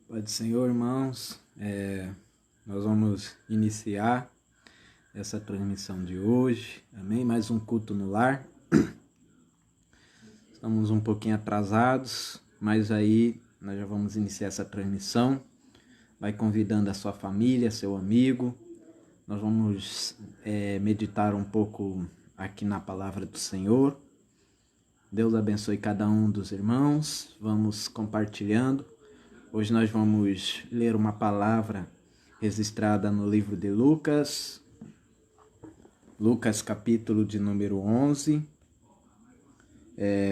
Pai do Senhor, irmãos, nós vamos iniciar essa transmissão de hoje, amém? Mais um culto no lar. Estamos um pouquinho atrasados, mas aí nós já vamos iniciar essa transmissão. Vai convidando a sua família, seu amigo. Nós vamos meditar um pouco aqui na palavra do Senhor. Deus abençoe cada um dos irmãos. Vamos compartilhando. Hoje nós vamos ler uma palavra registrada no livro de Lucas. Lucas capítulo de número 11,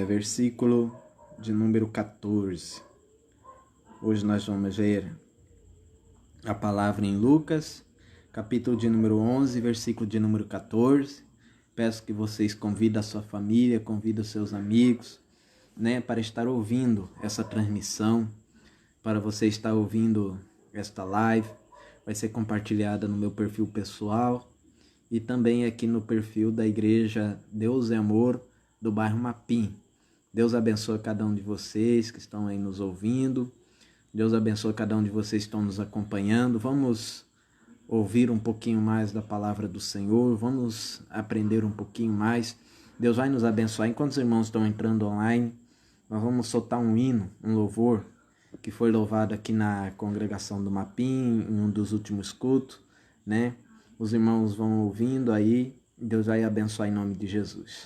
versículo de número 14. Hoje nós vamos ler a palavra em Lucas, capítulo de número 11, versículo de número 14. Peço que vocês convidem a sua família, convidem os seus amigos, para estar ouvindo essa transmissão, para você estar ouvindo esta live. Vai ser compartilhada no meu perfil pessoal e também aqui no perfil da igreja Deus é Amor do bairro Mapim. Deus abençoe cada um de vocês que estão aí nos ouvindo. Deus abençoe cada um de vocês que estão nos acompanhando. Vamos ouvir um pouquinho mais da palavra do Senhor. Vamos aprender um pouquinho mais. Deus vai nos abençoar. Enquanto os irmãos estão entrando online, nós vamos soltar um hino, um louvor, que foi louvado aqui na congregação do Mapim, em um dos últimos cultos, Os irmãos vão ouvindo aí. Deus vai abençoar em nome de Jesus.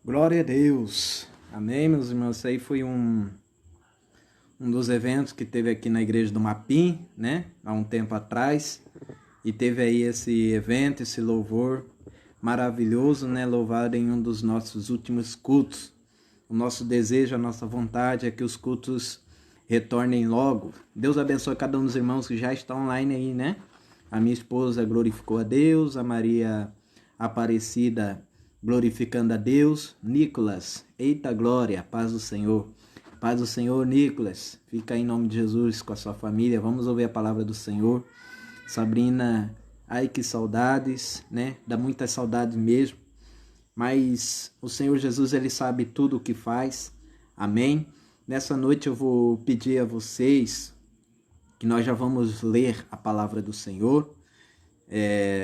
Glória a Deus. Amém, meus irmãos. Isso aí foi um dos eventos que teve aqui na igreja do Mapim, há um tempo atrás. E teve aí esse evento, esse louvor maravilhoso, louvado em um dos nossos últimos cultos. O nosso desejo, a nossa vontade é que os cultos retornem logo. Deus abençoe cada um dos irmãos que já estão online aí, A minha esposa glorificou a Deus, a Maria Aparecida glorificando a Deus. Nicolas, eita glória, paz do Senhor. Paz do Senhor, Nicolas. Fica aí em nome de Jesus com a sua família. Vamos ouvir a palavra do Senhor. Sabrina, ai que saudades, né? Dá muitas saudades mesmo. Mas o Senhor Jesus, Ele sabe tudo o que faz. Amém? Nessa noite eu vou pedir a vocês que nós já vamos ler a palavra do Senhor.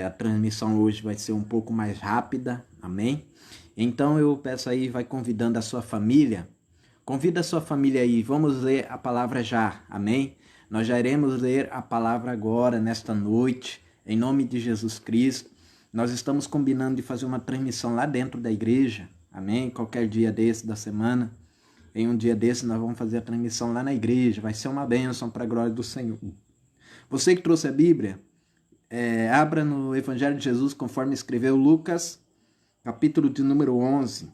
A transmissão hoje vai ser um pouco mais rápida. Amém? Então eu peço aí, vai convidando a sua família. Convida a sua família aí. Vamos ler a palavra já. Amém? Nós já iremos ler a palavra agora, nesta noite. Em nome de Jesus Cristo. Nós estamos combinando de fazer uma transmissão lá dentro da igreja. Amém? Qualquer dia desse da semana. Em um dia desse nós vamos fazer a transmissão lá na igreja. Vai ser uma bênção para a glória do Senhor. Você que trouxe a Bíblia, abra no Evangelho de Jesus conforme escreveu Lucas, capítulo de número 11,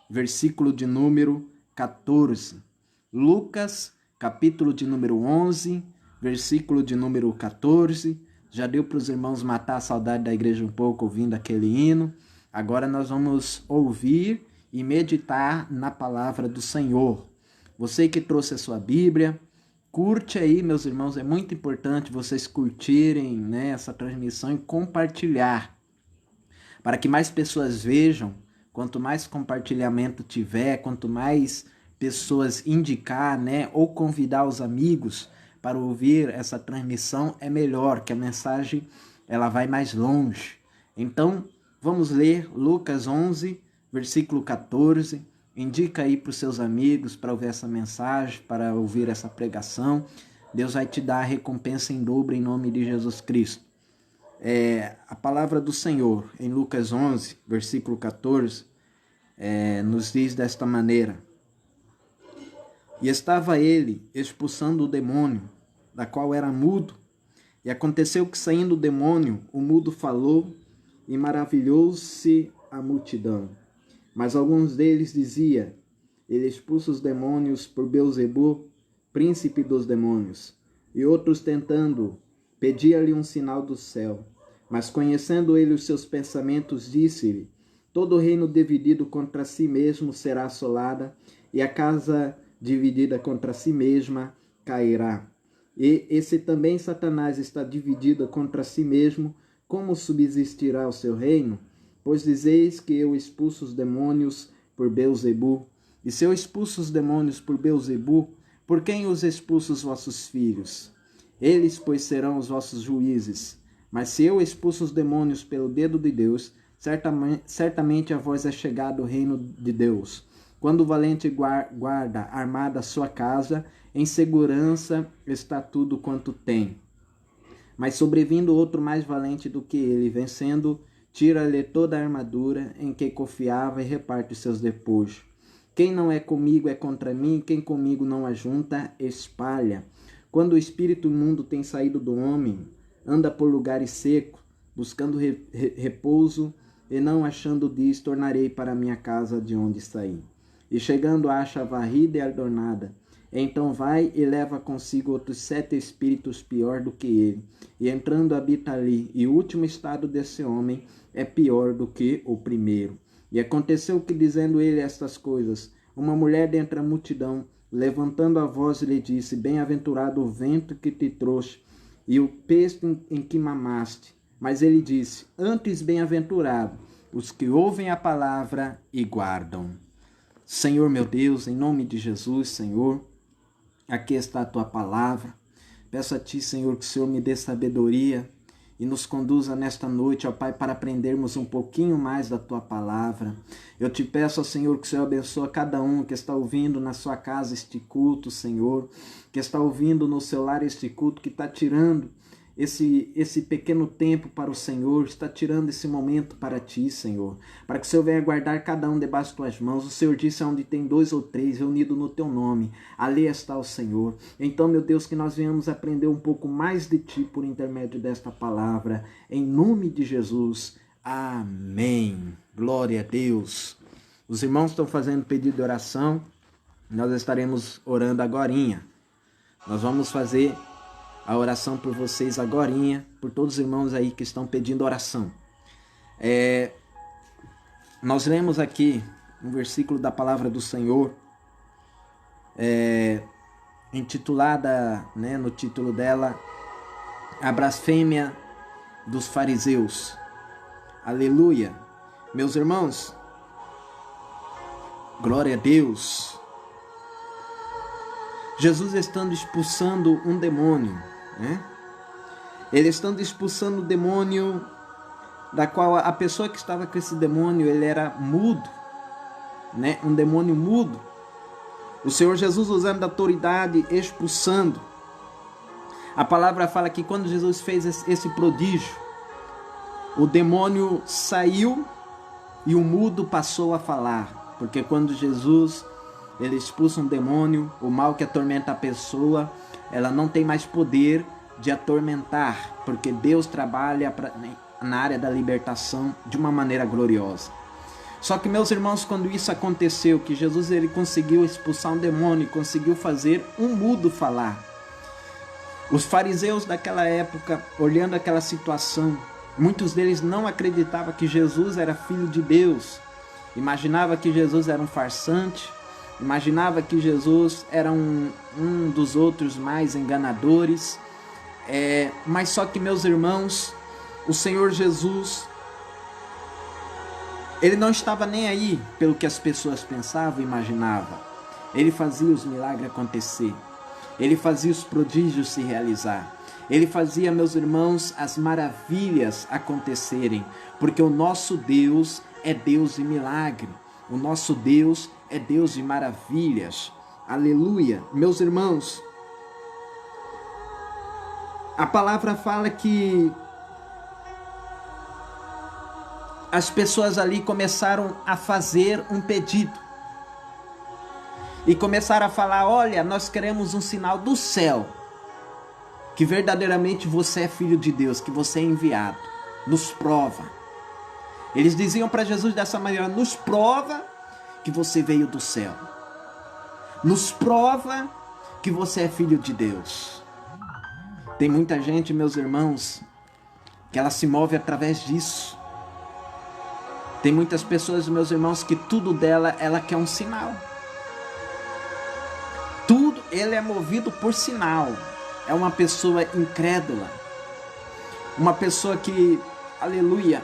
versículo de número 14. Lucas, capítulo de número 11, versículo de número 14. Já deu para os irmãos matar a saudade da igreja um pouco ouvindo aquele hino. Agora nós vamos ouvir e meditar na palavra do Senhor. Você que trouxe a sua Bíblia, curte aí, meus irmãos. É muito importante vocês curtirem, né, essa transmissão e compartilhar. Para que mais pessoas vejam. Quanto mais compartilhamento tiver, quanto mais pessoas indicar, né, ou convidar os amigos para ouvir essa transmissão, é melhor, que a mensagem ela vai mais longe. Então, vamos ler Lucas 11, versículo 14. Indica aí para os seus amigos para ouvir essa mensagem, para ouvir essa pregação. Deus vai te dar a recompensa em dobro em nome de Jesus Cristo. A palavra do Senhor em Lucas 11, versículo 14, nos diz desta maneira: E estava ele expulsando o demônio, da qual era mudo. E aconteceu que, saindo o demônio, o mudo falou, e maravilhou-se a multidão. Mas alguns deles dizia: Ele expulsa os demônios por Beelzebu, príncipe dos demônios. E outros, tentando, pedia-lhe um sinal do céu. Mas conhecendo ele os seus pensamentos, disse-lhe: Todo reino dividido contra si mesmo será assolada, e a casa dividida contra si mesma cairá. E se também Satanás está dividido contra si mesmo, como subsistirá o seu reino? Pois dizeis que eu expulso os demônios por Beelzebu. E se eu expulso os demônios por Beelzebu, por quem os expulso os vossos filhos? Eles, pois, serão os vossos juízes. Mas se eu expulso os demônios pelo dedo de Deus, certamente a vós é chegado o reino de Deus. Quando o valente guarda armada a sua casa, em segurança está tudo quanto tem. Mas sobrevindo outro mais valente do que ele, vencendo, tira-lhe toda a armadura em que confiava e reparte os seus despojos. Quem não é comigo é contra mim, quem comigo não ajunta, espalha. Quando o espírito imundo tem saído do homem, anda por lugares secos, buscando repouso, e não achando diz, tornarei para a minha casa de onde saí. E chegando acha varrida e adornada. Então vai e leva consigo outros 7 espíritos pior do que ele, e entrando habita ali, e o último estado desse homem é pior do que o primeiro. E aconteceu que, dizendo ele estas coisas, uma mulher dentre a multidão, levantando a voz, lhe disse: Bem-aventurado o vento que te trouxe, e o pesto em que mamaste. Mas ele disse: Antes bem-aventurado os que ouvem a palavra e guardam. Senhor meu Deus, em nome de Jesus, Senhor, aqui está a tua palavra. Peço a ti, Senhor, que o Senhor me dê sabedoria e nos conduza nesta noite, ó Pai, para aprendermos um pouquinho mais da tua palavra. Eu te peço, ó Senhor, que o Senhor abençoe cada um que está ouvindo na sua casa este culto, Senhor, que está ouvindo no seu lar este culto, que está tirando esse pequeno tempo para o Senhor, está tirando esse momento para ti, Senhor, para que o Senhor venha guardar cada um debaixo de tuas mãos. O Senhor disse: onde tem 2 ou 3 reunidos no teu nome, ali está o Senhor. Então, meu Deus, que nós venhamos aprender um pouco mais de ti por intermédio desta palavra, em nome de Jesus. Amém. Glória a Deus. Os irmãos estão fazendo pedido de oração, nós estaremos orando agorinha. Nós vamos fazer a oração por vocês agorinha, por todos os irmãos aí que estão pedindo oração. Nós lemos aqui um versículo da palavra do Senhor, intitulada, né, no título dela, A Blasfêmia dos Fariseus. Aleluia. Meus irmãos, glória a Deus. Jesus estando expulsando um demônio, né? Ele estando expulsando o demônio, da qual a pessoa que estava com esse demônio, ele era mudo, né? Um demônio mudo. O Senhor Jesus usando da autoridade, expulsando. A palavra fala que quando Jesus fez esse prodígio, o demônio saiu e o mudo passou a falar. Porque quando Jesus ele expulsa um demônio, o mal que atormenta a pessoa, ela não tem mais poder de atormentar, porque Deus trabalha na área da libertação de uma maneira gloriosa. Só que, meus irmãos, quando isso aconteceu, que Jesus ele conseguiu expulsar um demônio, conseguiu fazer um mudo falar, os fariseus daquela época, olhando aquela situação, muitos deles não acreditavam que Jesus era filho de Deus, imaginava que Jesus era um farsante, imaginava que Jesus era um dos outros mais enganadores, mas só que, meus irmãos, o Senhor Jesus, ele não estava nem aí pelo que as pessoas pensavam e imaginavam. Ele fazia os milagres acontecer, ele fazia os prodígios se realizar, ele fazia, meus irmãos, as maravilhas acontecerem, porque o nosso Deus é Deus de milagre, o nosso Deus é Deus de maravilhas. Aleluia. Meus irmãos, a palavra fala que as pessoas ali começaram a fazer um pedido. E começaram a falar, olha, nós queremos um sinal do céu, que verdadeiramente você é filho de Deus, que você é enviado. Nos prova. Eles diziam para Jesus dessa maneira, nos prova que você veio do céu. Nos prova que você é filho de Deus. Tem muita gente, meus irmãos, que ela se move através disso. Tem muitas pessoas, meus irmãos, que tudo dela, ela quer um sinal. Tudo, ele é movido por sinal. É uma pessoa incrédula. Uma pessoa que, aleluia,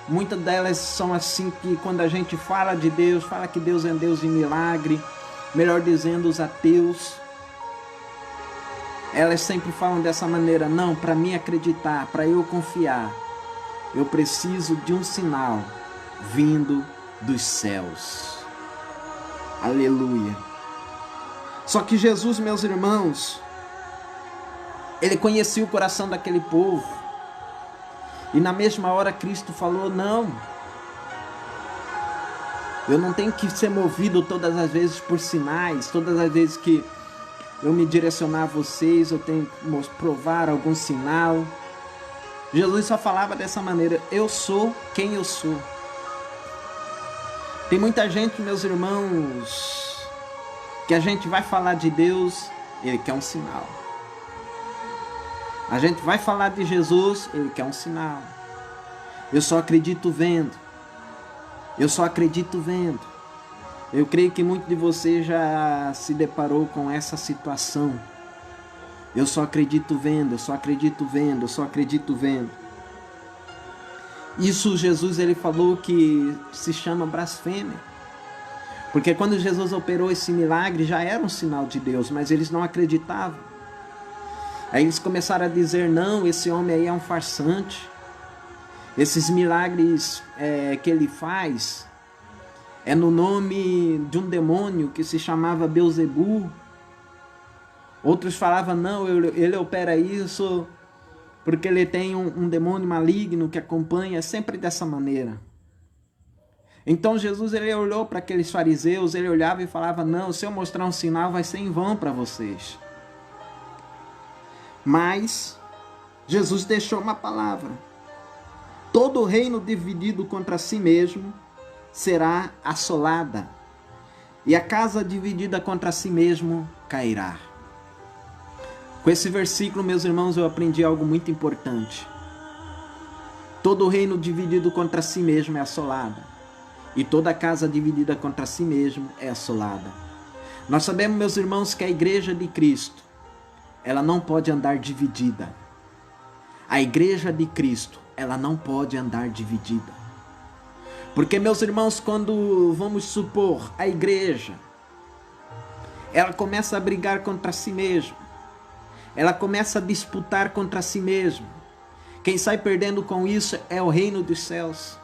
muitas delas são assim que quando a gente fala de Deus, fala que Deus é Deus de milagre, melhor dizendo, os ateus, elas sempre falam dessa maneira, não, para mim acreditar, para eu confiar, eu preciso de um sinal vindo dos céus. Aleluia. Só que Jesus, meus irmãos, ele conhecia o coração daquele povo. E na mesma hora Cristo falou, não, eu não tenho que ser movido todas as vezes por sinais, todas as vezes que eu me direcionar a vocês, eu tenho que provar algum sinal. Jesus só falava dessa maneira, eu sou quem eu sou. Tem muita gente, meus irmãos, que a gente vai falar de Deus, ele quer um sinal. A gente vai falar de Jesus, ele quer um sinal. Eu só acredito vendo. Eu só acredito vendo. Eu creio que muito de você já se deparou com essa situação. Eu só acredito vendo, eu só acredito vendo, eu só acredito vendo. Isso Jesus ele falou que se chama blasfêmia. Porque quando Jesus operou esse milagre já era um sinal de Deus, mas eles não acreditavam. Aí eles começaram a dizer, não, esse homem aí é um farsante. Esses milagres que ele faz é no nome de um demônio que se chamava Belzebu. Outros falavam, não, ele opera isso porque ele tem um demônio maligno que acompanha, sempre dessa maneira. Então Jesus ele olhou para aqueles fariseus, ele olhava e falava, não, se eu mostrar um sinal vai ser em vão para vocês. Mas Jesus deixou uma palavra. Todo reino dividido contra si mesmo será assolada, e a casa dividida contra si mesmo cairá. Com esse versículo, meus irmãos, eu aprendi algo muito importante. Todo reino dividido contra si mesmo é assolado, e toda casa dividida contra si mesmo é assolada. Nós sabemos, meus irmãos, que a igreja de Cristo, ela não pode andar dividida. A igreja de Cristo, ela não pode andar dividida. Porque, meus irmãos, quando, vamos supor, a igreja, ela começa a brigar contra si mesma, ela começa a disputar contra si mesma, quem sai perdendo com isso é o reino dos céus.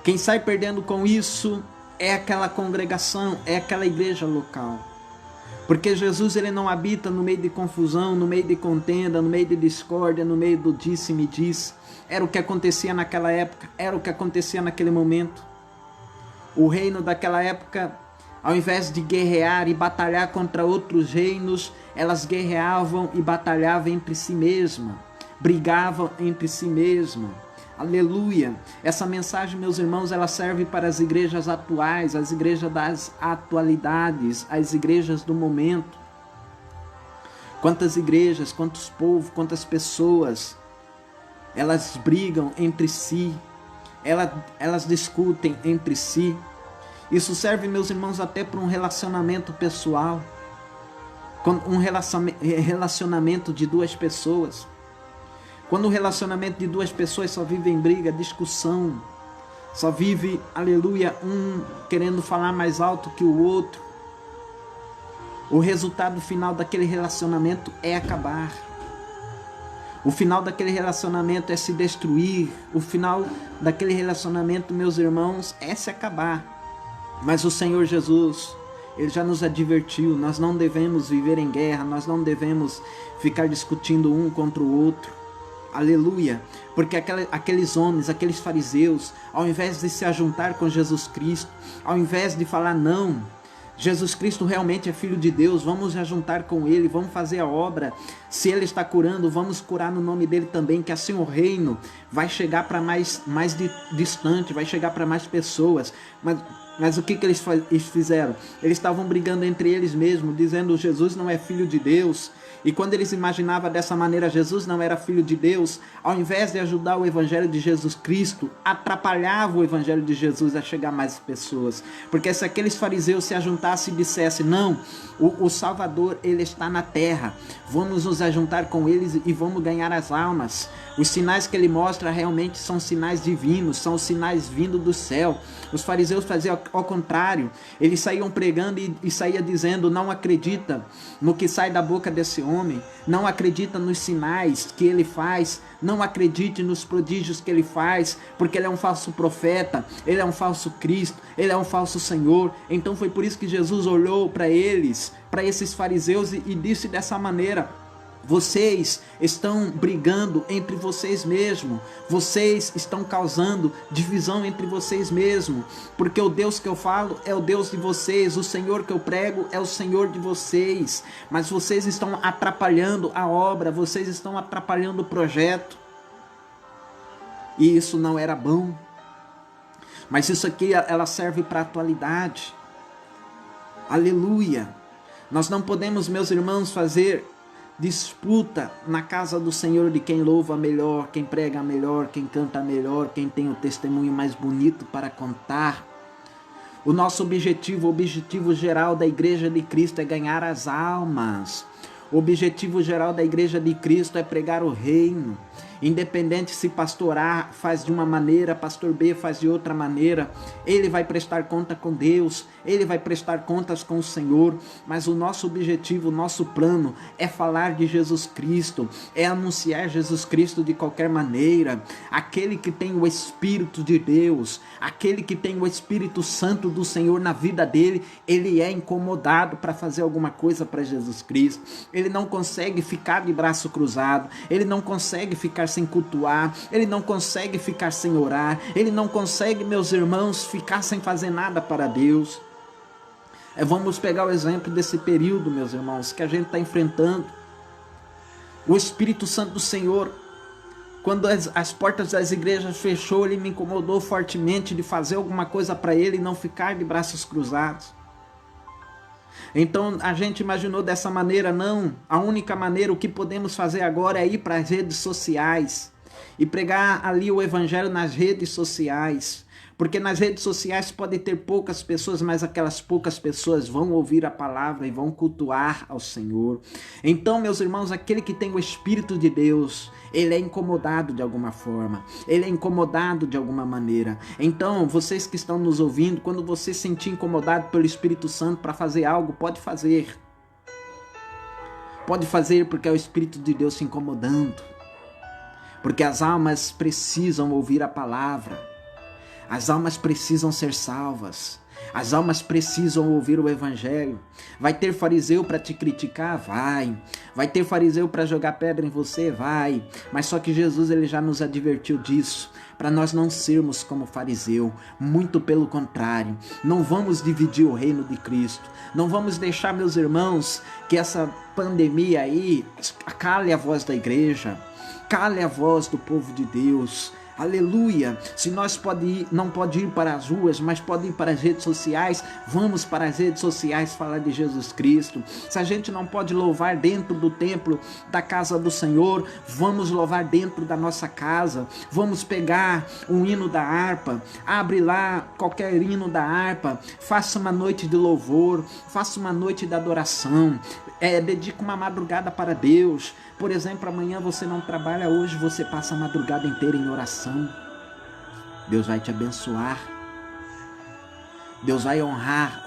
Quem sai perdendo com isso é aquela congregação, é aquela igreja local. Porque Jesus, ele não habita no meio de confusão, no meio de contenda, no meio de discórdia, no meio do disse-me disse. Era o que acontecia naquela época, era o que acontecia naquele momento. O reino daquela época, ao invés de guerrear e batalhar contra outros reinos, elas guerreavam e batalhavam entre si mesmas, brigavam entre si mesmas. Aleluia! Essa mensagem, meus irmãos, ela serve para as igrejas atuais, as igrejas das atualidades, as igrejas do momento. Quantas igrejas, quantos povos, quantas pessoas, elas brigam entre si, elas discutem entre si. Isso serve, meus irmãos, até para um relacionamento pessoal, um relacionamento de duas pessoas. Quando o relacionamento de duas pessoas só vive em briga, discussão, só vive, aleluia, um querendo falar mais alto que o outro, o resultado final daquele relacionamento é acabar. O final daquele relacionamento é se destruir. O final daquele relacionamento, meus irmãos, é se acabar. Mas o Senhor Jesus, Ele já nos advertiu, nós não devemos viver em guerra, nós não devemos ficar discutindo um contra o outro. Aleluia, porque aqueles homens, aqueles fariseus, ao invés de se ajuntar com Jesus Cristo, ao invés de falar não, Jesus Cristo realmente é Filho de Deus, vamos ajuntar com Ele, vamos fazer a obra, se Ele está curando, vamos curar no nome dEle também, que assim o reino vai chegar para mais distante, vai chegar para mais pessoas. Mas o que eles fizeram? Eles estavam brigando entre eles mesmos, dizendo Jesus não é Filho de Deus. E quando eles imaginavam dessa maneira, Jesus não era Filho de Deus, ao invés de ajudar o Evangelho de Jesus Cristo, atrapalhava o Evangelho de Jesus a chegar a mais pessoas. Porque se aqueles fariseus se ajuntassem e dissessem, não, o Salvador, Ele está na terra, vamos nos ajuntar com eles e vamos ganhar as almas. Os sinais que Ele mostra realmente são sinais divinos, são sinais vindos do céu. Os fariseus faziam ao contrário, eles saíam pregando e saíam dizendo, não acredita no que sai da boca desse homem, não acredita nos sinais que ele faz, não acredite nos prodígios que ele faz, porque ele é um falso profeta, ele é um falso Cristo, ele é um falso Senhor. Então foi por isso que Jesus olhou para eles, para esses fariseus e disse dessa maneira, vocês estão brigando entre vocês mesmos, vocês estão causando divisão entre vocês mesmos, porque o Deus que eu falo é o Deus de vocês, o Senhor que eu prego é o Senhor de vocês, mas vocês estão atrapalhando a obra, vocês estão atrapalhando o projeto, e isso não era bom. Mas isso aqui ela serve para a atualidade. Aleluia! Nós não podemos, meus irmãos, fazer disputa na casa do Senhor de quem louva melhor, quem prega melhor, quem canta melhor, quem tem o testemunho mais bonito para contar. O nosso objetivo, o objetivo geral da Igreja de Cristo é ganhar as almas. O objetivo geral da Igreja de Cristo é pregar o reino. Independente se pastor A faz de uma maneira, pastor B faz de outra maneira, ele vai prestar conta com Deus, ele vai prestar contas com o Senhor, mas o nosso objetivo, o nosso plano é falar de Jesus Cristo, é anunciar Jesus Cristo de qualquer maneira. Aquele que tem o Espírito de Deus, aquele que tem o Espírito Santo do Senhor na vida dele, ele é incomodado para fazer alguma coisa para Jesus Cristo, ele não consegue ficar de braço cruzado, ele não consegue ficar sem cultuar, ele não consegue ficar sem orar, ele não consegue, meus irmãos, ficar sem fazer nada para Deus. Vamos pegar o exemplo desse período, meus irmãos, que a gente está enfrentando. O Espírito Santo do Senhor, quando as portas das igrejas fechou, ele me incomodou fortemente de fazer alguma coisa para ele e não ficar de braços cruzados. Então a gente imaginou dessa maneira, não. A única maneira, o que podemos fazer agora é ir para as redes sociais e pregar ali o evangelho nas redes sociais. Porque nas redes sociais pode ter poucas pessoas, mas aquelas poucas pessoas vão ouvir a palavra e vão cultuar ao Senhor. Então, meus irmãos, aquele que tem o Espírito de Deus, ele é incomodado de alguma forma, ele é incomodado de alguma maneira. Então, vocês que estão nos ouvindo, quando você se sentir incomodado pelo Espírito Santo para fazer algo, pode fazer. Pode fazer porque é o Espírito de Deus se incomodando. Porque as almas precisam ouvir a palavra. As almas precisam ser salvas. As almas precisam ouvir o evangelho. Vai ter fariseu para te criticar? Vai. Vai ter fariseu para jogar pedra em você? Vai. Mas só que Jesus ele já nos advertiu disso, para nós não sermos como fariseu. Muito pelo contrário. Não vamos dividir o reino de Cristo. Não vamos deixar, meus irmãos, que essa pandemia aí cale a voz da igreja, cale a voz do povo de Deus. Aleluia! Se nós não pode ir para as ruas, mas pode ir para as redes sociais, vamos para as redes sociais falar de Jesus Cristo. Se a gente não pode louvar dentro do templo da casa do Senhor, vamos louvar dentro da nossa casa. Vamos pegar um hino da harpa, abre lá qualquer hino da harpa, faça uma noite de louvor, faça uma noite de adoração, dedica uma madrugada para Deus. Por exemplo, amanhã você não trabalha, hoje você passa a madrugada inteira em oração. Deus vai te abençoar. Deus vai honrar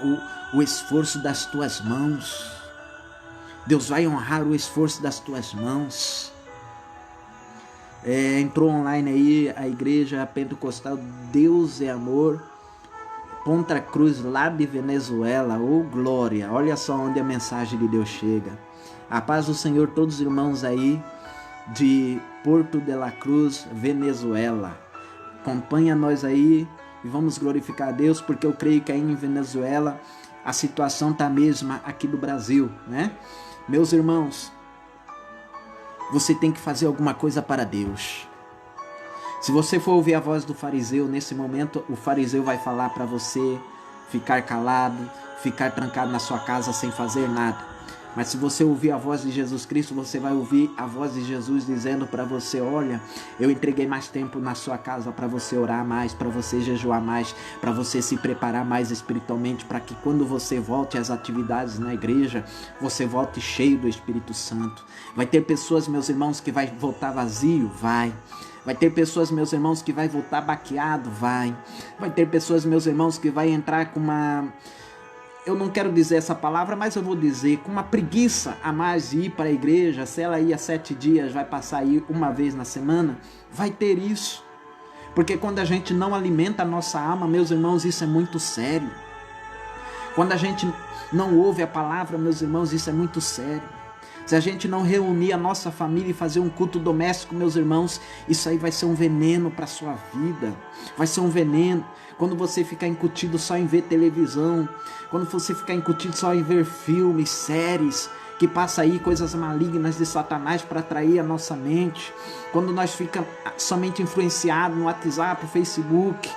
o esforço das tuas mãos. Deus vai honrar o esforço das tuas mãos. Entrou online aí a igreja pentecostal Deus é Amor, Ponta Cruz, lá de Venezuela. Oh glória, olha só onde a mensagem de Deus chega. A paz do Senhor, todos os irmãos aí de Porto de la Cruz, Venezuela. Acompanha nós aí e vamos glorificar a Deus, porque eu creio que aí em Venezuela a situação está a mesma aqui do Brasil, né? Meus irmãos, você tem que fazer alguma coisa para Deus. Se você for ouvir a voz do fariseu, nesse momento o fariseu vai falar para você ficar calado, ficar trancado na sua casa sem fazer nada. Mas se você ouvir a voz de Jesus Cristo, você vai ouvir a voz de Jesus dizendo para você: olha, eu entreguei mais tempo na sua casa para você orar mais, para você jejuar mais, para você se preparar mais espiritualmente, para que quando você volte às atividades na igreja, você volte cheio do Espírito Santo. Vai ter pessoas, meus irmãos, que vai voltar vazio? Vai. Vai ter pessoas, meus irmãos, que vai voltar baqueado? Vai. Vai ter pessoas, meus irmãos, que vai entrar com uma... Eu não quero dizer essa palavra, mas eu vou dizer, com uma preguiça a mais de ir para a igreja. Se ela ia 7 dias, vai passar aí uma vez na semana. Vai ter isso. Porque quando a gente não alimenta a nossa alma, meus irmãos, isso é muito sério. Quando a gente não ouve a palavra, meus irmãos, isso é muito sério. Se a gente não reunir a nossa família e fazer um culto doméstico, meus irmãos, isso aí vai ser um veneno para a sua vida. Vai ser um veneno. Quando você ficar incutido só em ver televisão, quando você ficar incutido só em ver filmes, séries, que passa aí coisas malignas de Satanás para atrair a nossa mente, quando nós ficamos somente influenciados no WhatsApp, Facebook,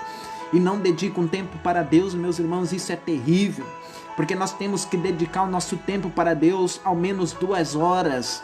e não dedicam um tempo para Deus, meus irmãos, isso é terrível. Porque nós temos que dedicar o nosso tempo para Deus, ao menos 2 horas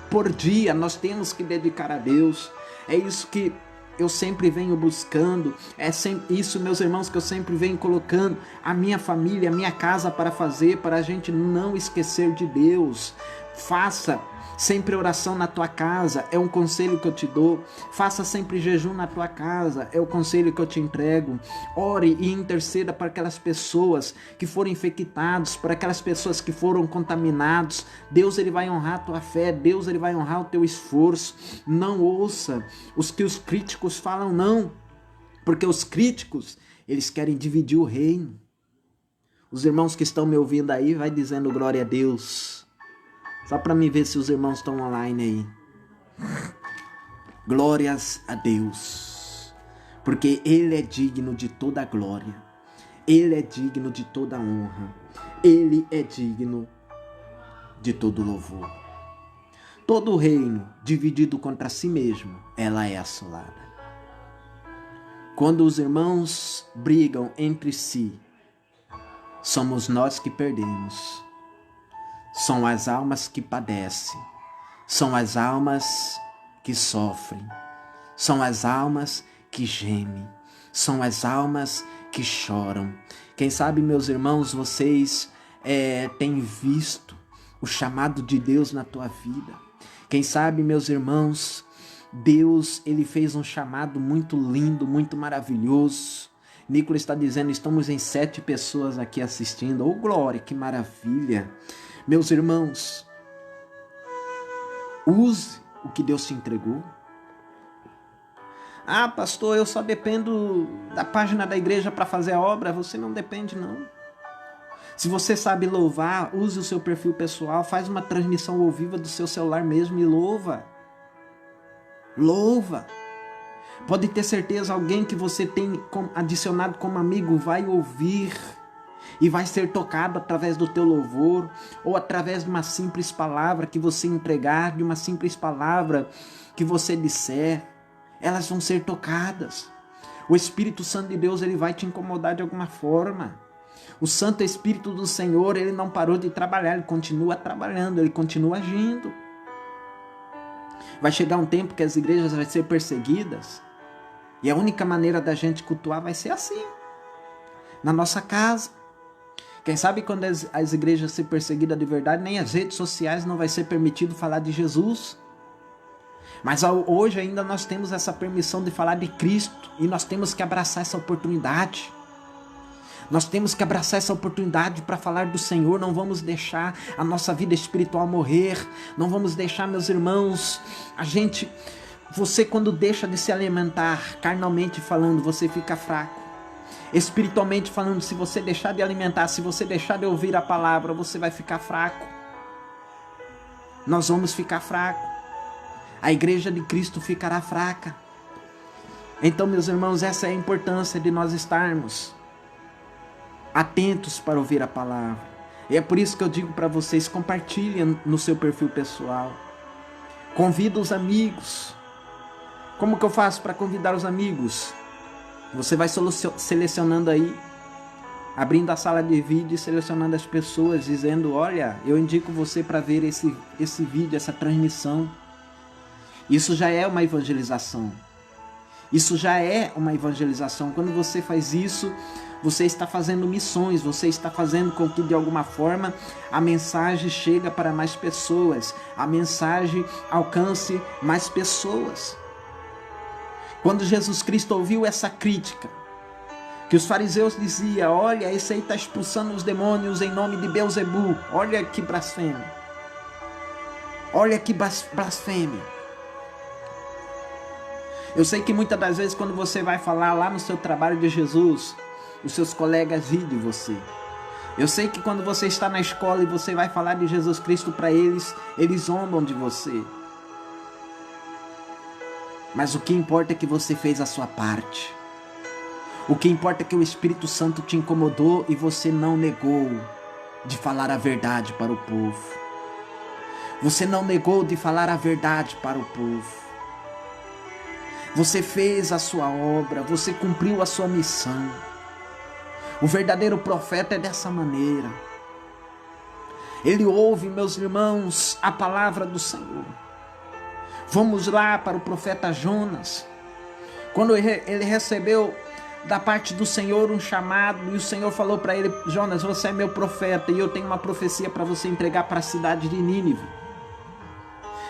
por dia, nós temos que dedicar a Deus. É isso que eu sempre venho buscando, é isso, meus irmãos, que eu sempre venho colocando a minha família, a minha casa para fazer, para a gente não esquecer de Deus. Faça sempre oração na tua casa, é um conselho que eu te dou. Faça sempre jejum na tua casa, é o conselho que eu te entrego. Ore e interceda para aquelas pessoas que foram infectadas, para aquelas pessoas que foram contaminadas. Deus ele vai honrar a tua fé, Deus ele vai honrar o teu esforço. Não ouça os que os críticos falam, não, porque os críticos, eles querem dividir o reino. Os irmãos que estão me ouvindo aí, vai dizendo glória a Deus. Só para me ver se os irmãos estão online aí. Glórias a Deus. Porque Ele é digno de toda a glória. Ele é digno de toda a honra. Ele é digno de todo louvor. Todo reino dividido contra si mesmo, ela é assolada. Quando os irmãos brigam entre si, somos nós que perdemos. São as almas que padecem, são as almas que sofrem, são as almas que gemem, são as almas que choram. Quem sabe, meus irmãos, vocês têm visto o chamado de Deus na tua vida. Quem sabe, meus irmãos, Deus, ele fez um chamado muito lindo, muito maravilhoso. Nicolas está dizendo, estamos em 7 pessoas aqui assistindo. Oh, glória, que maravilha. Meus irmãos, use o que Deus te entregou. Ah, pastor, eu só dependo da página da igreja para fazer a obra. Você não depende, não. Se você sabe louvar, use o seu perfil pessoal, faz uma transmissão ao vivo do seu celular mesmo e louva. Louva. Pode ter certeza, alguém que você tem adicionado como amigo vai ouvir e vai ser tocado através do teu louvor ou através de uma simples palavra que você entregar, de uma simples palavra que você disser. Elas vão ser tocadas. O Espírito Santo de Deus, ele vai te incomodar de alguma forma. O Santo Espírito do Senhor, ele não parou de trabalhar, ele continua trabalhando, ele continua agindo. Vai chegar um tempo que as igrejas vão ser perseguidas e a única maneira da gente cultuar vai ser assim, na nossa casa. Quem sabe quando as igrejas ser perseguidas de verdade, nem as redes sociais não vai ser permitido falar de Jesus. Mas hoje ainda nós temos essa permissão de falar de Cristo e nós temos que abraçar essa oportunidade. Nós temos que abraçar essa oportunidade para falar do Senhor. Não vamos deixar a nossa vida espiritual morrer. Não vamos deixar, meus irmãos, você quando deixa de se alimentar, carnalmente falando, você fica fraco. Espiritualmente falando, se você deixar de alimentar, se você deixar de ouvir a palavra, você vai ficar fraco. Nós vamos ficar fracos. A igreja de Cristo ficará fraca. Então, meus irmãos, essa é a importância de nós estarmos atentos para ouvir a palavra. E é por isso que eu digo para vocês, compartilhem no seu perfil pessoal. Convida os amigos. Como que eu faço para convidar os amigos? Você vai selecionando aí, abrindo a sala de vídeo e selecionando as pessoas, dizendo, olha, eu indico você para ver esse vídeo, essa transmissão. Isso já é uma evangelização. Isso já é uma evangelização. Quando você faz isso, você está fazendo missões, você está fazendo com que de alguma forma a mensagem chegue para mais pessoas, a mensagem alcance mais pessoas. Quando Jesus Cristo ouviu essa crítica, que os fariseus diziam, olha, esse aí está expulsando os demônios em nome de Beelzebu, olha que blasfêmia, olha que blasfêmia. Eu sei que muitas das vezes quando você vai falar lá no seu trabalho de Jesus, os seus colegas riem de você. Eu sei que quando você está na escola e você vai falar de Jesus Cristo para eles, eles zombam de você. Mas o que importa é que você fez a sua parte. O que importa é que o Espírito Santo te incomodou e você não negou de falar a verdade para o povo. Você não negou de falar a verdade para o povo. Você fez a sua obra, você cumpriu a sua missão. O verdadeiro profeta é dessa maneira. Ele ouve, meus irmãos, a palavra do Senhor. Vamos lá para o profeta Jonas. Quando ele recebeu da parte do Senhor um chamado, e o Senhor falou para ele, Jonas, você é meu profeta e eu tenho uma profecia para você entregar para a cidade de Nínive.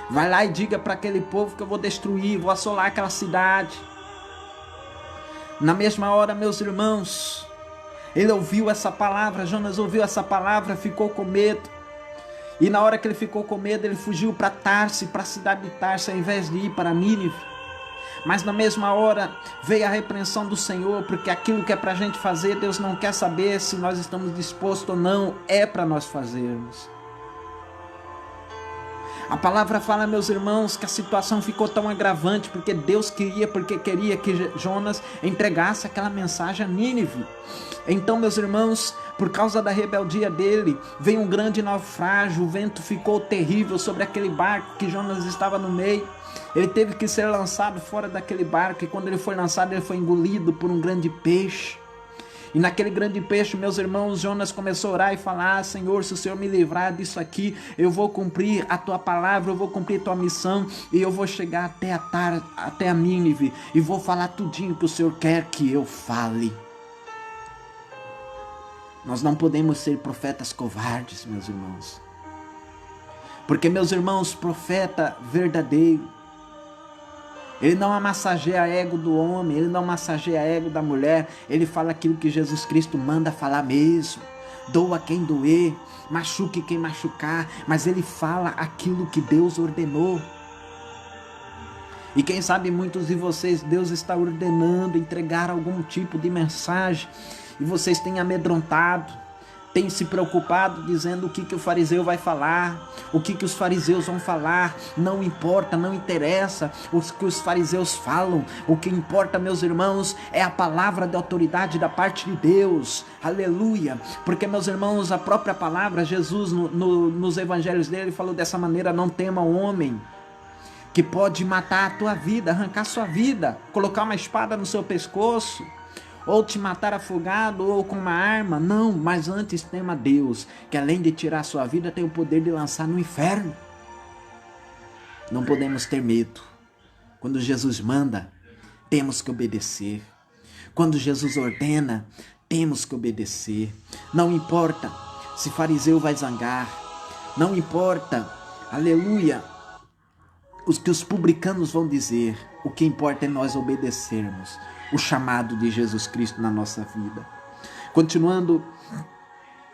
Vai lá e diga para aquele povo que eu vou destruir, vou assolar aquela cidade. Na mesma hora, meus irmãos, ele ouviu essa palavra, Jonas ouviu essa palavra, ficou com medo. E na hora que ele ficou com medo, ele fugiu para Tarse, para a cidade de Tarse, ao invés de ir para Nínive. Mas na mesma hora veio a repreensão do Senhor, porque aquilo que é para a gente fazer, Deus não quer saber se nós estamos dispostos ou não, é para nós fazermos. A palavra fala, meus irmãos, que a situação ficou tão agravante, porque Deus queria que Jonas entregasse aquela mensagem a Nínive. Então, meus irmãos, por causa da rebeldia dele, veio um grande naufrágio, o vento ficou terrível sobre aquele barco que Jonas estava no meio. Ele teve que ser lançado fora daquele barco, e quando ele foi lançado, ele foi engolido por um grande peixe. E naquele grande peixe, meus irmãos, Jonas começou a orar e falar: Senhor, se o Senhor me livrar disso aqui, eu vou cumprir a tua palavra, eu vou cumprir a tua missão, e eu vou chegar até a Nínive, e vou falar tudinho que o Senhor quer que eu fale. Nós não podemos ser profetas covardes, meus irmãos. Porque, meus irmãos, profeta verdadeiro, ele não massageia ego do homem, ele não massageia ego da mulher, ele fala aquilo que Jesus Cristo manda falar mesmo. Doa quem doer, machuque quem machucar, mas ele fala aquilo que Deus ordenou. E quem sabe muitos de vocês, Deus está ordenando entregar algum tipo de mensagem, e vocês têm amedrontado, têm se preocupado dizendo o que o fariseu vai falar, o que os fariseus vão falar. Não importa, não interessa o que os fariseus falam. O que importa, meus irmãos, é a palavra de autoridade da parte de Deus. Aleluia! Porque, meus irmãos, a própria palavra, Jesus nos evangelhos dele falou dessa maneira: não tema o homem que pode matar a tua vida, arrancar sua vida, colocar uma espada no seu pescoço, ou te matar afogado, ou com uma arma. Não, mas antes tema Deus, que além de tirar a sua vida, tem o poder de lançar no inferno. Não podemos ter medo. Quando Jesus manda, temos que obedecer. Quando Jesus ordena, temos que obedecer. Não importa se fariseu vai zangar, não importa, aleluia, o que os publicanos vão dizer. O que importa é nós obedecermos o chamado de Jesus Cristo na nossa vida. Continuando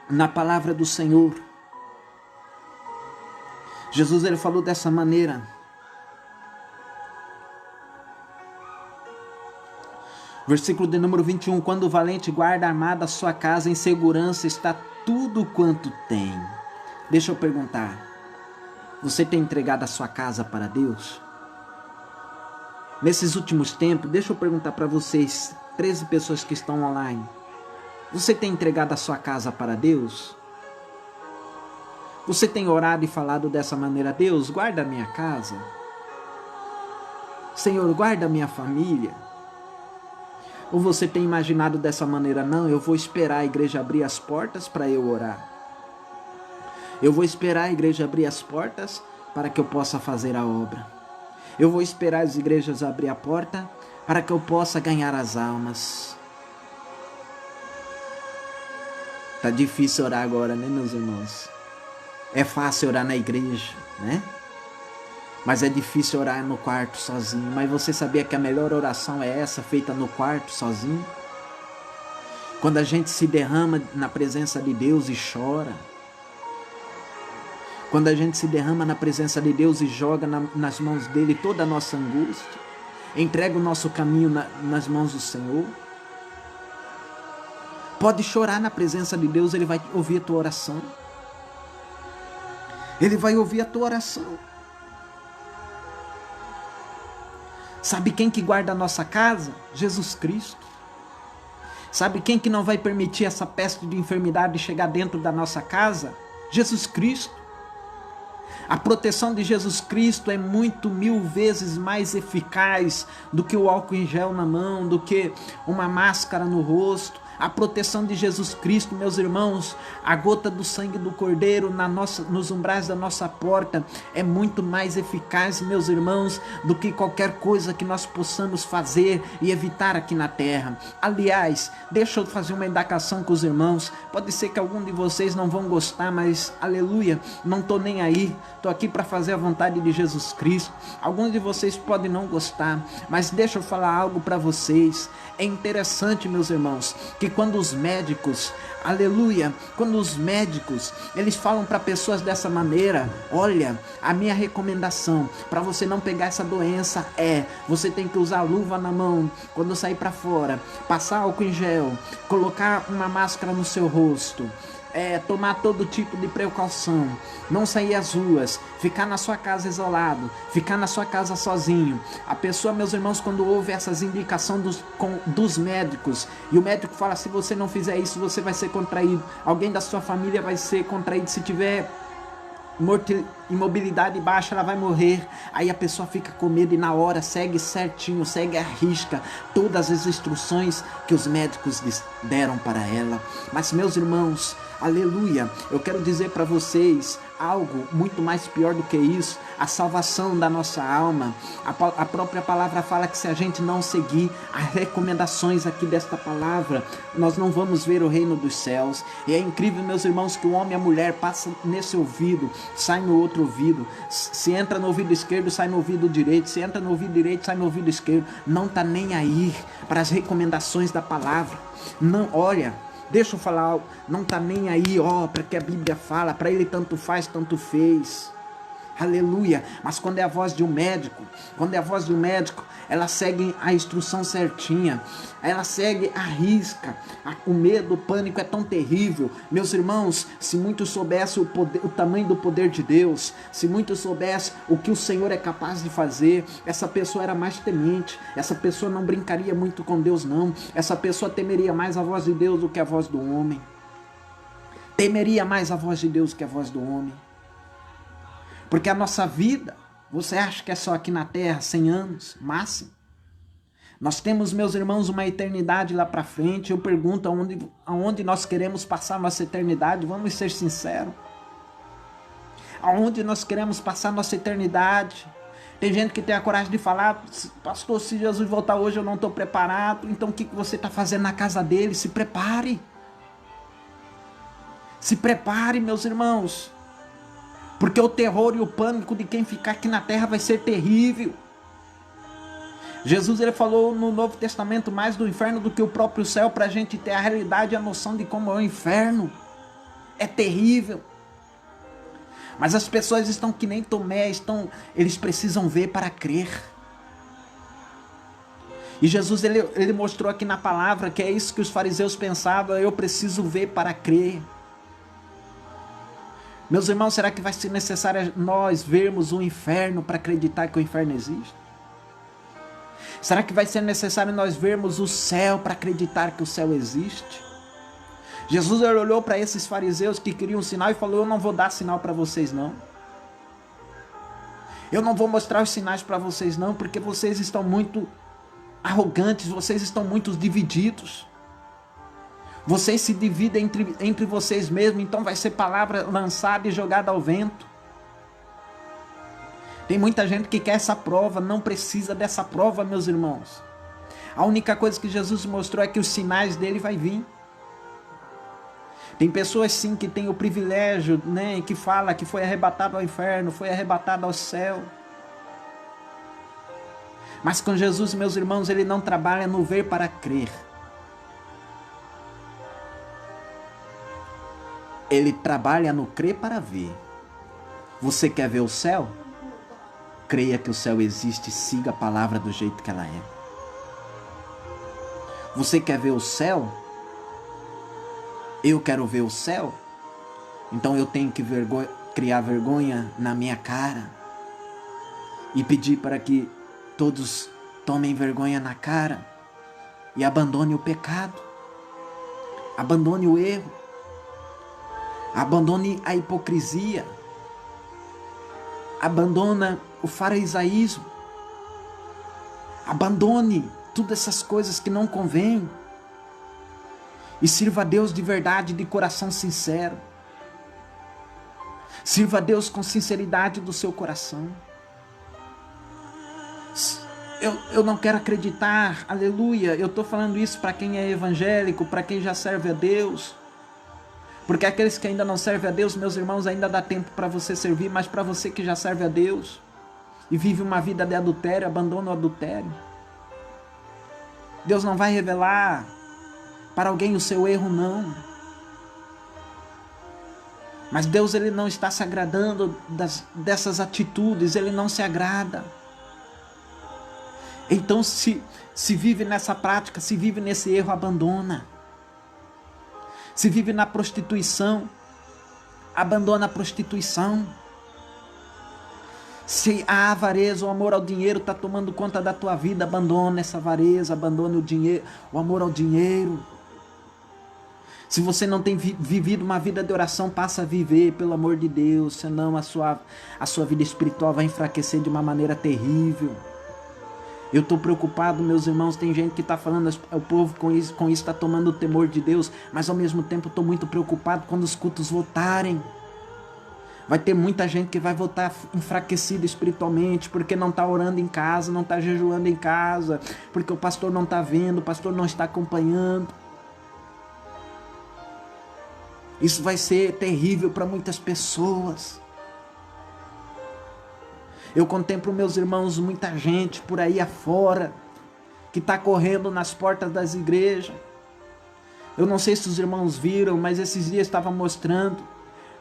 na palavra do Senhor, Jesus ele falou dessa maneira: versículo de número 21, quando o valente guarda armada a sua casa, em segurança está tudo quanto tem. Deixa eu perguntar, você tem entregado a sua casa para Deus? Nesses últimos tempos, deixa eu perguntar para vocês, 13 pessoas que estão online, você tem entregado a sua casa para Deus? Você tem orado e falado dessa maneira: Deus, guarda a minha casa. Senhor, guarda a minha família. Ou você tem imaginado dessa maneira: não, eu vou esperar a igreja abrir as portas para eu orar. Eu vou esperar a igreja abrir as portas para que eu possa fazer a obra. Eu vou esperar as igrejas abrir a porta para que eu possa ganhar as almas. Tá difícil orar agora, né, meus irmãos? É fácil orar na igreja, né? Mas é difícil orar no quarto sozinho. Mas você sabia que a melhor oração é essa, feita no quarto sozinho? Quando a gente se derrama na presença de Deus e chora. Quando a gente se derrama na presença de Deus e joga nas mãos dele toda a nossa angústia, entrega o nosso caminho nas mãos do Senhor. Pode chorar na presença de Deus, ele vai ouvir a tua oração. Ele vai ouvir a tua oração. Sabe quem que guarda a nossa casa? Jesus Cristo. Sabe quem que não vai permitir essa peste de enfermidade chegar dentro da nossa casa? Jesus Cristo. A proteção de Jesus Cristo é muito 1000 vezes mais eficaz do que o álcool em gel na mão, do que uma máscara no rosto. A proteção de Jesus Cristo, meus irmãos, a gota do sangue do Cordeiro nos umbrais da nossa porta é muito mais eficaz, meus irmãos, do que qualquer coisa que nós possamos fazer e evitar aqui na terra. Aliás, deixa eu fazer uma indagação com os irmãos. Pode ser que algum de vocês não vão gostar, mas aleluia, não estou nem aí. Estou aqui para fazer a vontade de Jesus Cristo. Alguns de vocês podem não gostar, mas deixa eu falar algo para vocês. É interessante, meus irmãos, que quando os médicos, aleluia, quando os médicos, eles falam para pessoas dessa maneira: olha, a minha recomendação para você não pegar essa doença você tem que usar luva na mão quando sair para fora, passar álcool em gel, colocar uma máscara no seu rosto, tomar todo tipo de precaução, não sair às ruas, ficar na sua casa isolado, ficar na sua casa sozinho. A pessoa, meus irmãos, quando ouve essas indicações dos médicos, e o médico fala: se você não fizer isso, você vai ser contraído, alguém da sua família vai ser contraído, se tiver imobilidade baixa, ela vai morrer. Aí a pessoa fica com medo e na hora segue certinho, segue à risca todas as instruções que os médicos deram para ela. Mas meus irmãos, aleluia, eu quero dizer para vocês algo muito mais pior do que isso: a salvação da nossa alma. A própria palavra fala que se a gente não seguir as recomendações aqui desta palavra, nós não vamos ver o reino dos céus. E é incrível, meus irmãos, que o homem e a mulher passam nesse ouvido, sai no outro ouvido. Se entra no ouvido esquerdo, sai no ouvido direito. Se entra no ouvido direito, sai no ouvido esquerdo. Não está nem aí para as recomendações da palavra. Não, olha, deixa eu falar algo, não está nem aí, para que a Bíblia fala, para ele tanto faz, tanto fez. Aleluia. Mas quando é a voz de um médico, ela segue a instrução certinha, ela segue a risca. O medo, o pânico é tão terrível. Meus irmãos, se muitos soubessem o tamanho do poder de Deus, se muitos soubessem o que o Senhor é capaz de fazer, essa pessoa era mais temente, essa pessoa não brincaria muito com Deus não, essa pessoa temeria mais a voz de Deus do que a voz do homem, temeria mais a voz de Deus do que a voz do homem. Porque a nossa vida, você acha que é só aqui na terra, 100 anos, máximo? Nós temos, meus irmãos, uma eternidade lá para frente. Eu pergunto aonde nós queremos passar nossa eternidade, vamos ser sinceros. Aonde nós queremos passar nossa eternidade? Tem gente que tem a coragem de falar: pastor, se Jesus voltar hoje eu não estou preparado. Então o que você está fazendo na casa dele? Se prepare. Se prepare, meus irmãos. Porque o terror e o pânico de quem ficar aqui na terra vai ser terrível. Jesus, ele falou no Novo Testamento mais do inferno do que o próprio céu, para a gente ter a realidade e a noção de como é o inferno. É terrível. Mas as pessoas estão que nem Tomé, eles precisam ver para crer. E Jesus, ele mostrou aqui na palavra que é isso que os fariseus pensavam: eu preciso ver para crer. Meus irmãos, será que vai ser necessário nós vermos o inferno para acreditar que o inferno existe? Será que vai ser necessário nós vermos o céu para acreditar que o céu existe? Jesus olhou para esses fariseus que queriam um sinal e falou: eu não vou dar sinal para vocês não. Eu não vou mostrar os sinais para vocês não, porque vocês estão muito arrogantes, vocês estão muito divididos. Vocês se dividem entre vocês mesmos, então vai ser palavra lançada e jogada ao vento. Tem muita gente que quer essa prova, não precisa dessa prova, meus irmãos. A única coisa que Jesus mostrou é que os sinais dele vai vir. Tem pessoas sim que têm o privilégio, né, que fala que foi arrebatado ao inferno, foi arrebatado ao céu. Mas com Jesus, meus irmãos, ele não trabalha no ver para crer. Ele trabalha no crer para ver. Você quer ver o céu? Creia que o céu existe e siga a palavra do jeito que ela é. Você quer ver o céu? Eu quero ver o céu? Então eu tenho que criar vergonha na minha cara e pedir para que todos tomem vergonha na cara e abandone o pecado, abandone o erro, abandone a hipocrisia, abandona o farisaísmo, abandone todas essas coisas que não convêm e sirva a Deus de verdade, de coração sincero. Sirva a Deus com sinceridade do seu coração. Eu não quero acreditar, aleluia, eu estou falando isso para quem é evangélico, para quem já serve a Deus. Porque aqueles que ainda não servem a Deus, meus irmãos, ainda dá tempo para você servir, mas para você que já serve a Deus e vive uma vida de adultério, abandona o adultério. Deus não vai revelar para alguém o seu erro, não. Mas Deus, ele não está se agradando dessas atitudes, ele não se agrada. Então, se vive nessa prática, se vive nesse erro, abandona. Se vive na prostituição, abandona a prostituição. Se a avareza, o amor ao dinheiro está tomando conta da tua vida, abandona essa avareza, abandone o dinheiro, o amor ao dinheiro. Se você não tem vivido uma vida de oração, passa a viver, pelo amor de Deus, senão a sua vida espiritual vai enfraquecer de uma maneira terrível. Eu estou preocupado, meus irmãos, tem gente que está falando, o povo com isso está tomando o temor de Deus, mas ao mesmo tempo estou muito preocupado quando os cultos voltarem. Vai ter muita gente que vai voltar enfraquecida espiritualmente, porque não está orando em casa, não está jejuando em casa, porque o pastor não está vendo, o pastor não está acompanhando. Isso vai ser terrível para muitas pessoas. Eu contemplo, meus irmãos, muita gente por aí afora, que está correndo nas portas das igrejas. Eu não sei se os irmãos viram, mas esses dias estava mostrando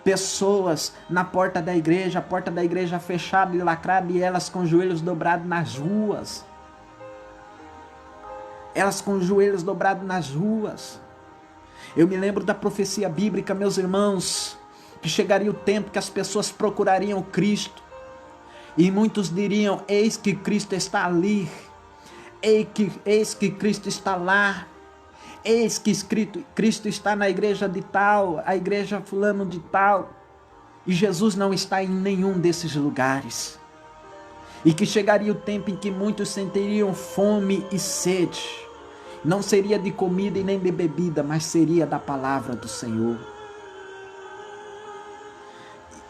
pessoas na porta da igreja, a porta da igreja fechada e lacrada, e elas com os joelhos dobrados nas ruas. Elas com os joelhos dobrados nas ruas. Eu me lembro da profecia bíblica, meus irmãos, que chegaria o tempo que as pessoas procurariam Cristo. E muitos diriam, eis que Cristo está ali. Eis que Cristo está lá. Eis que Cristo está na igreja de tal, a igreja fulano de tal. E Jesus não está em nenhum desses lugares. E que chegaria o tempo em que muitos sentiriam fome e sede. Não seria de comida e nem de bebida, mas seria da palavra do Senhor.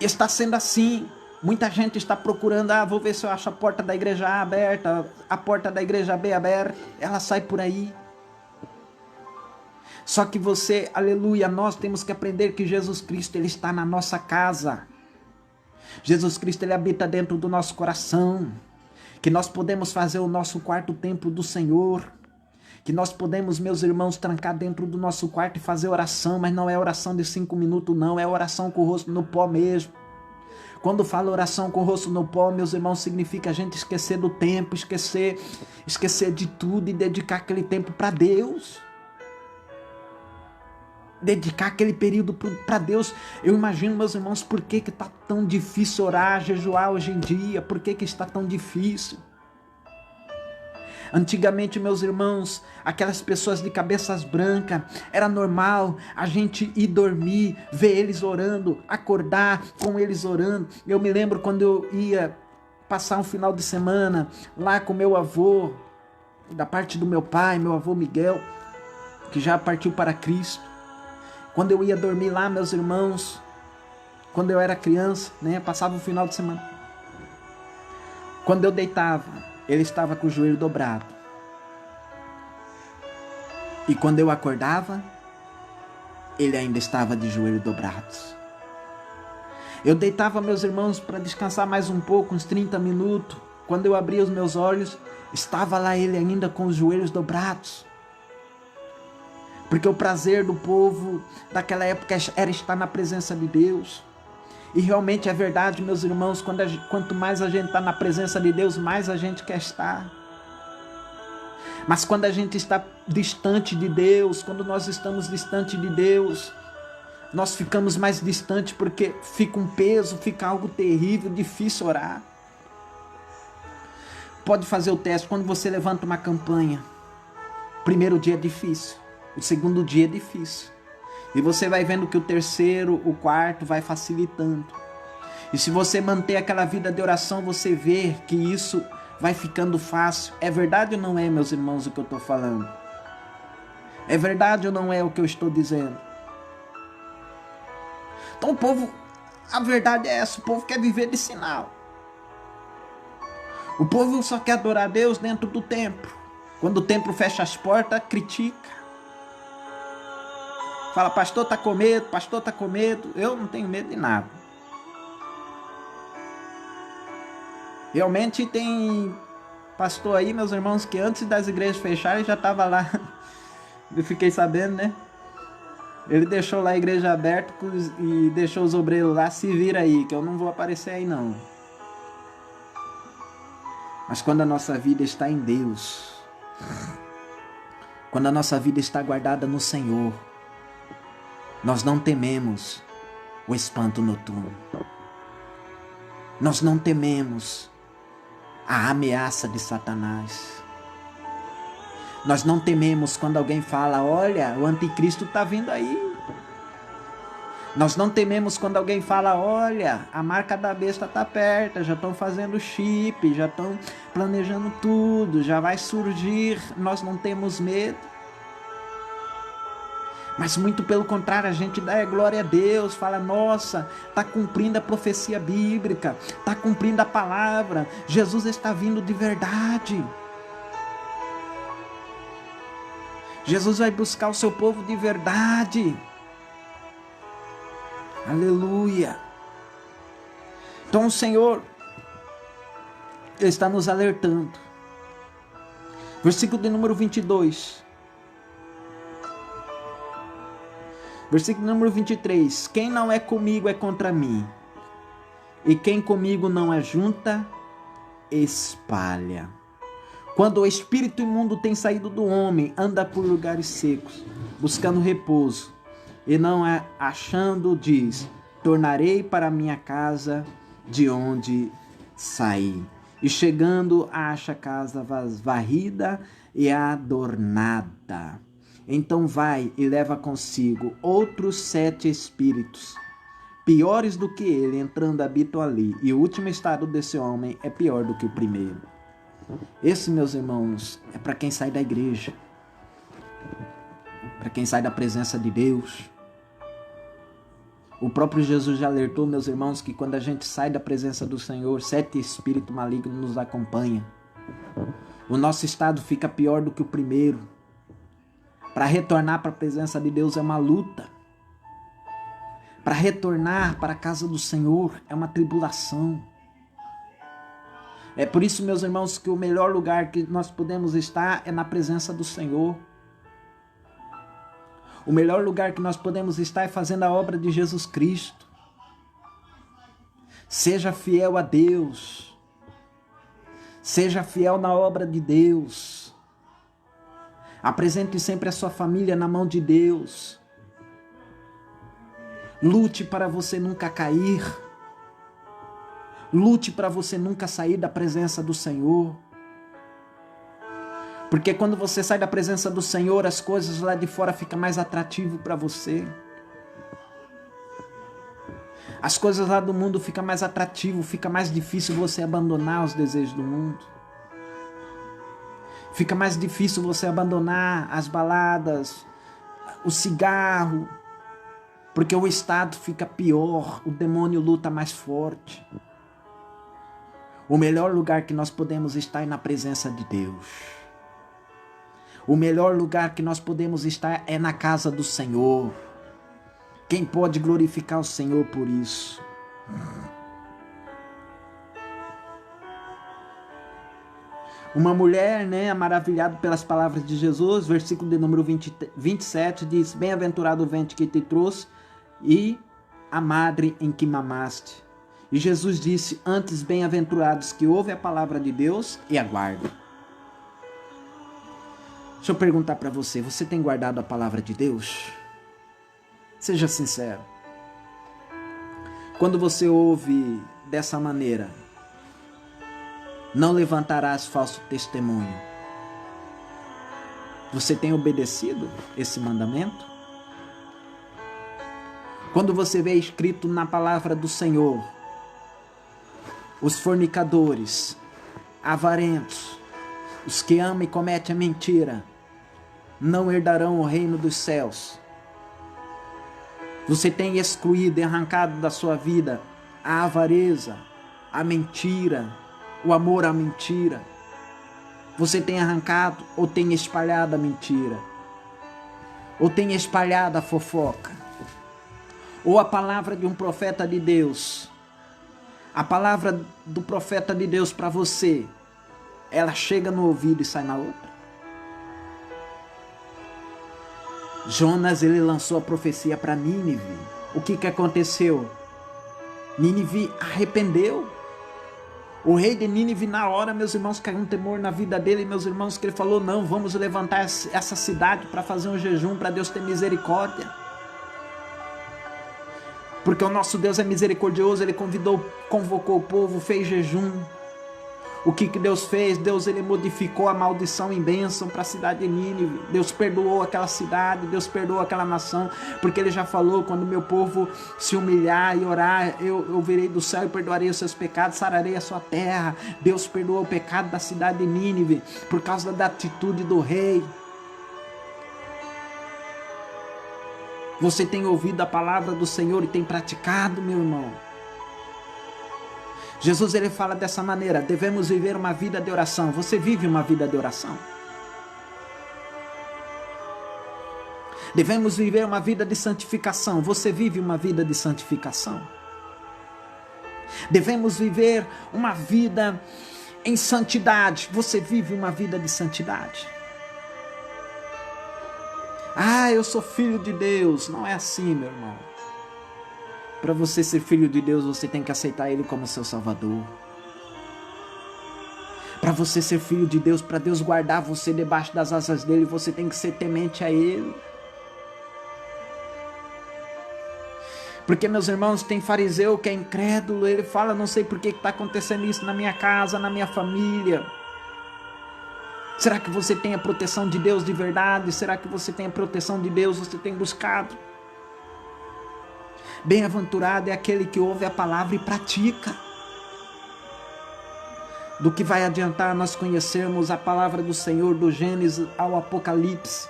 Está sendo assim. Muita gente está procurando, vou ver se eu acho a porta da igreja A aberta, a porta da igreja B aberta. Ela sai por aí. Só que você, aleluia, nós temos que aprender que Jesus Cristo, Ele está na nossa casa. Jesus Cristo, Ele habita dentro do nosso coração. Que nós podemos fazer o nosso quarto templo do Senhor. Que nós podemos, meus irmãos, trancar dentro do nosso quarto e fazer oração, mas não é oração de 5 minutos não, é oração com o rosto no pó mesmo. Quando falo oração com o rosto no pó, meus irmãos, significa a gente esquecer do tempo, esquecer de tudo e dedicar aquele tempo para Deus. Dedicar aquele período para Deus. Eu imagino, meus irmãos, por que está tão difícil orar, jejuar hoje em dia? Por que está tão difícil? Antigamente, meus irmãos, aquelas pessoas de cabeças brancas, era normal a gente ir dormir, ver eles orando, acordar com eles orando. Eu me lembro quando eu ia passar um final de semana lá com meu avô, da parte do meu pai, meu avô Miguel, que já partiu para Cristo. Quando eu ia dormir lá, meus irmãos, quando eu era criança, né, passava o final de semana. Quando eu deitava, ele estava com o joelho dobrado. E quando eu acordava, ele ainda estava de joelho dobrados. Eu deitava, meus irmãos, para descansar mais um pouco, uns 30 minutos. Quando eu abria os meus olhos, estava lá ele ainda com os joelhos dobrados. Porque o prazer do povo daquela época era estar na presença de Deus. E realmente é verdade, meus irmãos, quanto mais a gente está na presença de Deus, mais a gente quer estar. Mas quando a gente está distante de Deus, quando nós estamos distante de Deus, nós ficamos mais distantes porque fica um peso, fica algo terrível, difícil orar. Pode fazer o teste, quando você levanta uma campanha, o primeiro dia é difícil, o segundo dia é difícil. E você vai vendo que o terceiro, o quarto vai facilitando. E se você manter aquela vida de oração, você vê que isso vai ficando fácil. É verdade ou não é, meus irmãos, o que eu estou falando? É verdade ou não é o que eu estou dizendo? Então o povo, a verdade é essa, o povo quer viver de sinal. O povo só quer adorar a Deus dentro do templo. Quando o templo fecha as portas, critica. Fala, pastor está com medo, pastor está com medo. Eu não tenho medo de nada. Realmente tem pastor aí, meus irmãos, que antes das igrejas fecharem já estava lá. Eu fiquei sabendo, né? Ele deixou lá a igreja aberta e deixou os obreiros lá, se vira aí, que eu não vou aparecer aí não. Mas quando a nossa vida está em Deus, quando a nossa vida está guardada no Senhor, nós não tememos o espanto noturno. Nós não tememos a ameaça de Satanás. Nós não tememos quando alguém fala, olha, o anticristo está vindo aí. Nós não tememos quando alguém fala, olha, a marca da besta está perto, já estão fazendo chip, já estão planejando tudo, já vai surgir. Nós não temos medo. Mas muito pelo contrário, a gente dá glória a Deus, fala, nossa, está cumprindo a profecia bíblica, está cumprindo a palavra, Jesus está vindo de verdade. Jesus vai buscar o seu povo de verdade. Aleluia. Então o Senhor está nos alertando. Versículo de número 22. Versículo número 23. Quem não é comigo é contra mim. E quem comigo não ajunta, espalha. Quando o espírito imundo tem saído do homem, anda por lugares secos, buscando repouso. E não achando, diz, tornarei para minha casa de onde saí. E chegando, acha a casa varrida e adornada. Então vai e leva consigo outros 7 espíritos, piores do que ele, entrando habitam ali. E o último estado desse homem é pior do que o primeiro. Esse, meus irmãos, é para quem sai da igreja, para quem sai da presença de Deus. O próprio Jesus já alertou, meus irmãos, que quando a gente sai da presença do Senhor, 7 espíritos malignos nos acompanham. O nosso estado fica pior do que o primeiro. Para retornar para a presença de Deus é uma luta. Para retornar para a casa do Senhor é uma tribulação. É por isso, meus irmãos, que o melhor lugar que nós podemos estar é na presença do Senhor. O melhor lugar que nós podemos estar é fazendo a obra de Jesus Cristo. Seja fiel a Deus. Seja fiel na obra de Deus. Apresente sempre a sua família na mão de Deus. Lute para você nunca cair. Lute para você nunca sair da presença do Senhor. Porque quando você sai da presença do Senhor, as coisas lá de fora ficam mais atrativas para você. As coisas lá do mundo ficam mais atrativas, fica mais difícil você abandonar os desejos do mundo. Fica mais difícil você abandonar as baladas, o cigarro, porque o estado fica pior, o demônio luta mais forte. O melhor lugar que nós podemos estar é na presença de Deus. O melhor lugar que nós podemos estar é na casa do Senhor. Quem pode glorificar o Senhor por isso? Uma mulher, maravilhada pelas palavras de Jesus, versículo de número 27, diz, bem-aventurado o ventre que te trouxe e a madre em que mamaste. E Jesus disse, antes bem-aventurados que ouvem a palavra de Deus e aguardam. Deixa eu perguntar para você, você tem guardado a palavra de Deus? Seja sincero. Quando você ouve dessa maneira, não levantarás falso testemunho. Você tem obedecido esse mandamento? Quando você vê escrito na palavra do Senhor, os fornicadores, avarentos, os que amam e cometem a mentira, não herdarão o reino dos céus. Você tem excluído e arrancado da sua vida a avareza, a mentira, o amor à mentira. Você tem arrancado ou tem espalhado a mentira? Ou tem espalhado a fofoca? Ou a palavra de um profeta de Deus? A palavra do profeta de Deus para você, ela chega no ouvido e sai na outra? Jonas, ele lançou a profecia para Nínive. O que aconteceu? Nínive arrependeu. O rei de Nínive, na hora, meus irmãos, caiu um temor na vida dele, meus irmãos, que ele falou, não, vamos levantar essa cidade para fazer um jejum, para Deus ter misericórdia. Porque o nosso Deus é misericordioso, ele convocou o povo, fez jejum. O que Deus fez? Deus ele modificou a maldição em bênção para a cidade de Nínive. Deus perdoou aquela cidade, Deus perdoou aquela nação, porque ele já falou: quando meu povo se humilhar e orar, eu virei do céu e perdoarei os seus pecados, sararei a sua terra. Deus perdoou o pecado da cidade de Nínive por causa da atitude do rei. Você tem ouvido a palavra do Senhor e tem praticado, meu irmão? Jesus ele fala dessa maneira: devemos viver uma vida de oração. Você vive uma vida de oração? Devemos viver uma vida de santificação. Você vive uma vida de santificação? Devemos viver uma vida em santidade. Você vive uma vida de santidade? Ah, eu sou filho de Deus. Não é assim, meu irmão. Para você ser filho de Deus, você tem que aceitar Ele como seu Salvador. Para você ser filho de Deus, para Deus guardar você debaixo das asas dEle, você tem que ser temente a Ele. Porque, meus irmãos, tem fariseu que é incrédulo, ele fala: não sei por que está acontecendo isso na minha casa, na minha família. Será que você tem a proteção de Deus de verdade? Será que você tem a proteção de Deus? Você tem buscado? Bem-aventurado é aquele que ouve a palavra e pratica. Do que vai adiantar nós conhecermos a palavra do Senhor do Gênesis ao Apocalipse,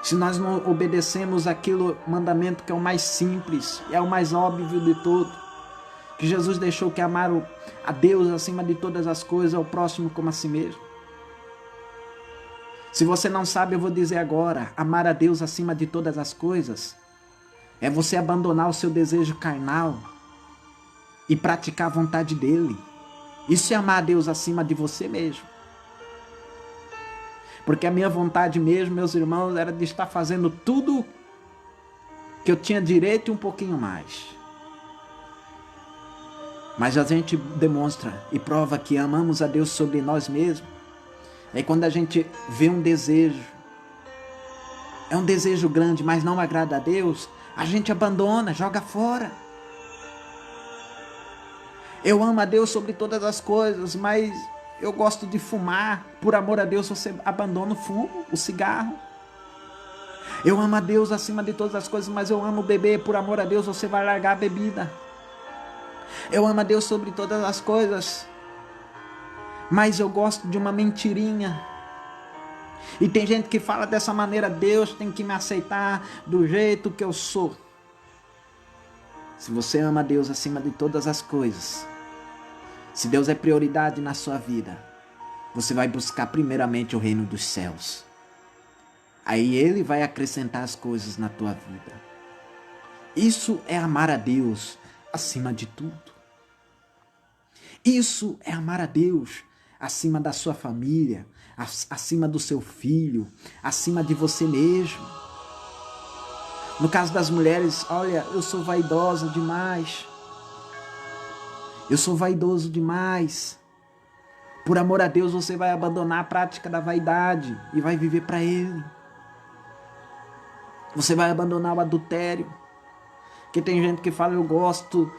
se nós não obedecemos aquele mandamento que é o mais simples, é o mais óbvio de todo, que Jesus deixou, que amar a Deus acima de todas as coisas, ao próximo como a si mesmo. Se você não sabe, eu vou dizer agora: amar a Deus acima de todas as coisas é você abandonar o seu desejo carnal e praticar a vontade dEle. Isso é amar a Deus acima de você mesmo. Porque a minha vontade mesmo, meus irmãos, era de estar fazendo tudo que eu tinha direito e um pouquinho mais. Mas a gente demonstra e prova que amamos a Deus sobre nós mesmos. É quando a gente vê um desejo, é um desejo grande, mas não agrada a Deus, a gente abandona, joga fora. Eu amo a Deus sobre todas as coisas, mas eu gosto de fumar. Por amor a Deus, você abandona o fumo, o cigarro. Eu amo a Deus acima de todas as coisas, mas eu amo beber. Por amor a Deus, você vai largar a bebida. Eu amo a Deus sobre todas as coisas, mas eu gosto de uma mentirinha. E tem gente que fala dessa maneira: Deus tem que me aceitar do jeito que eu sou. Se você ama a Deus acima de todas as coisas, se Deus é prioridade na sua vida, você vai buscar primeiramente o reino dos céus. Aí Ele vai acrescentar as coisas na tua vida. Isso é amar a Deus acima de tudo. Isso é amar a Deus acima da sua família, acima do seu filho, acima de você mesmo. No caso das mulheres: olha, eu sou vaidosa demais. Eu sou vaidoso demais. Por amor a Deus, você vai abandonar a prática da vaidade e vai viver para Ele. Você vai abandonar o adultério. Porque tem gente que fala: eu gosto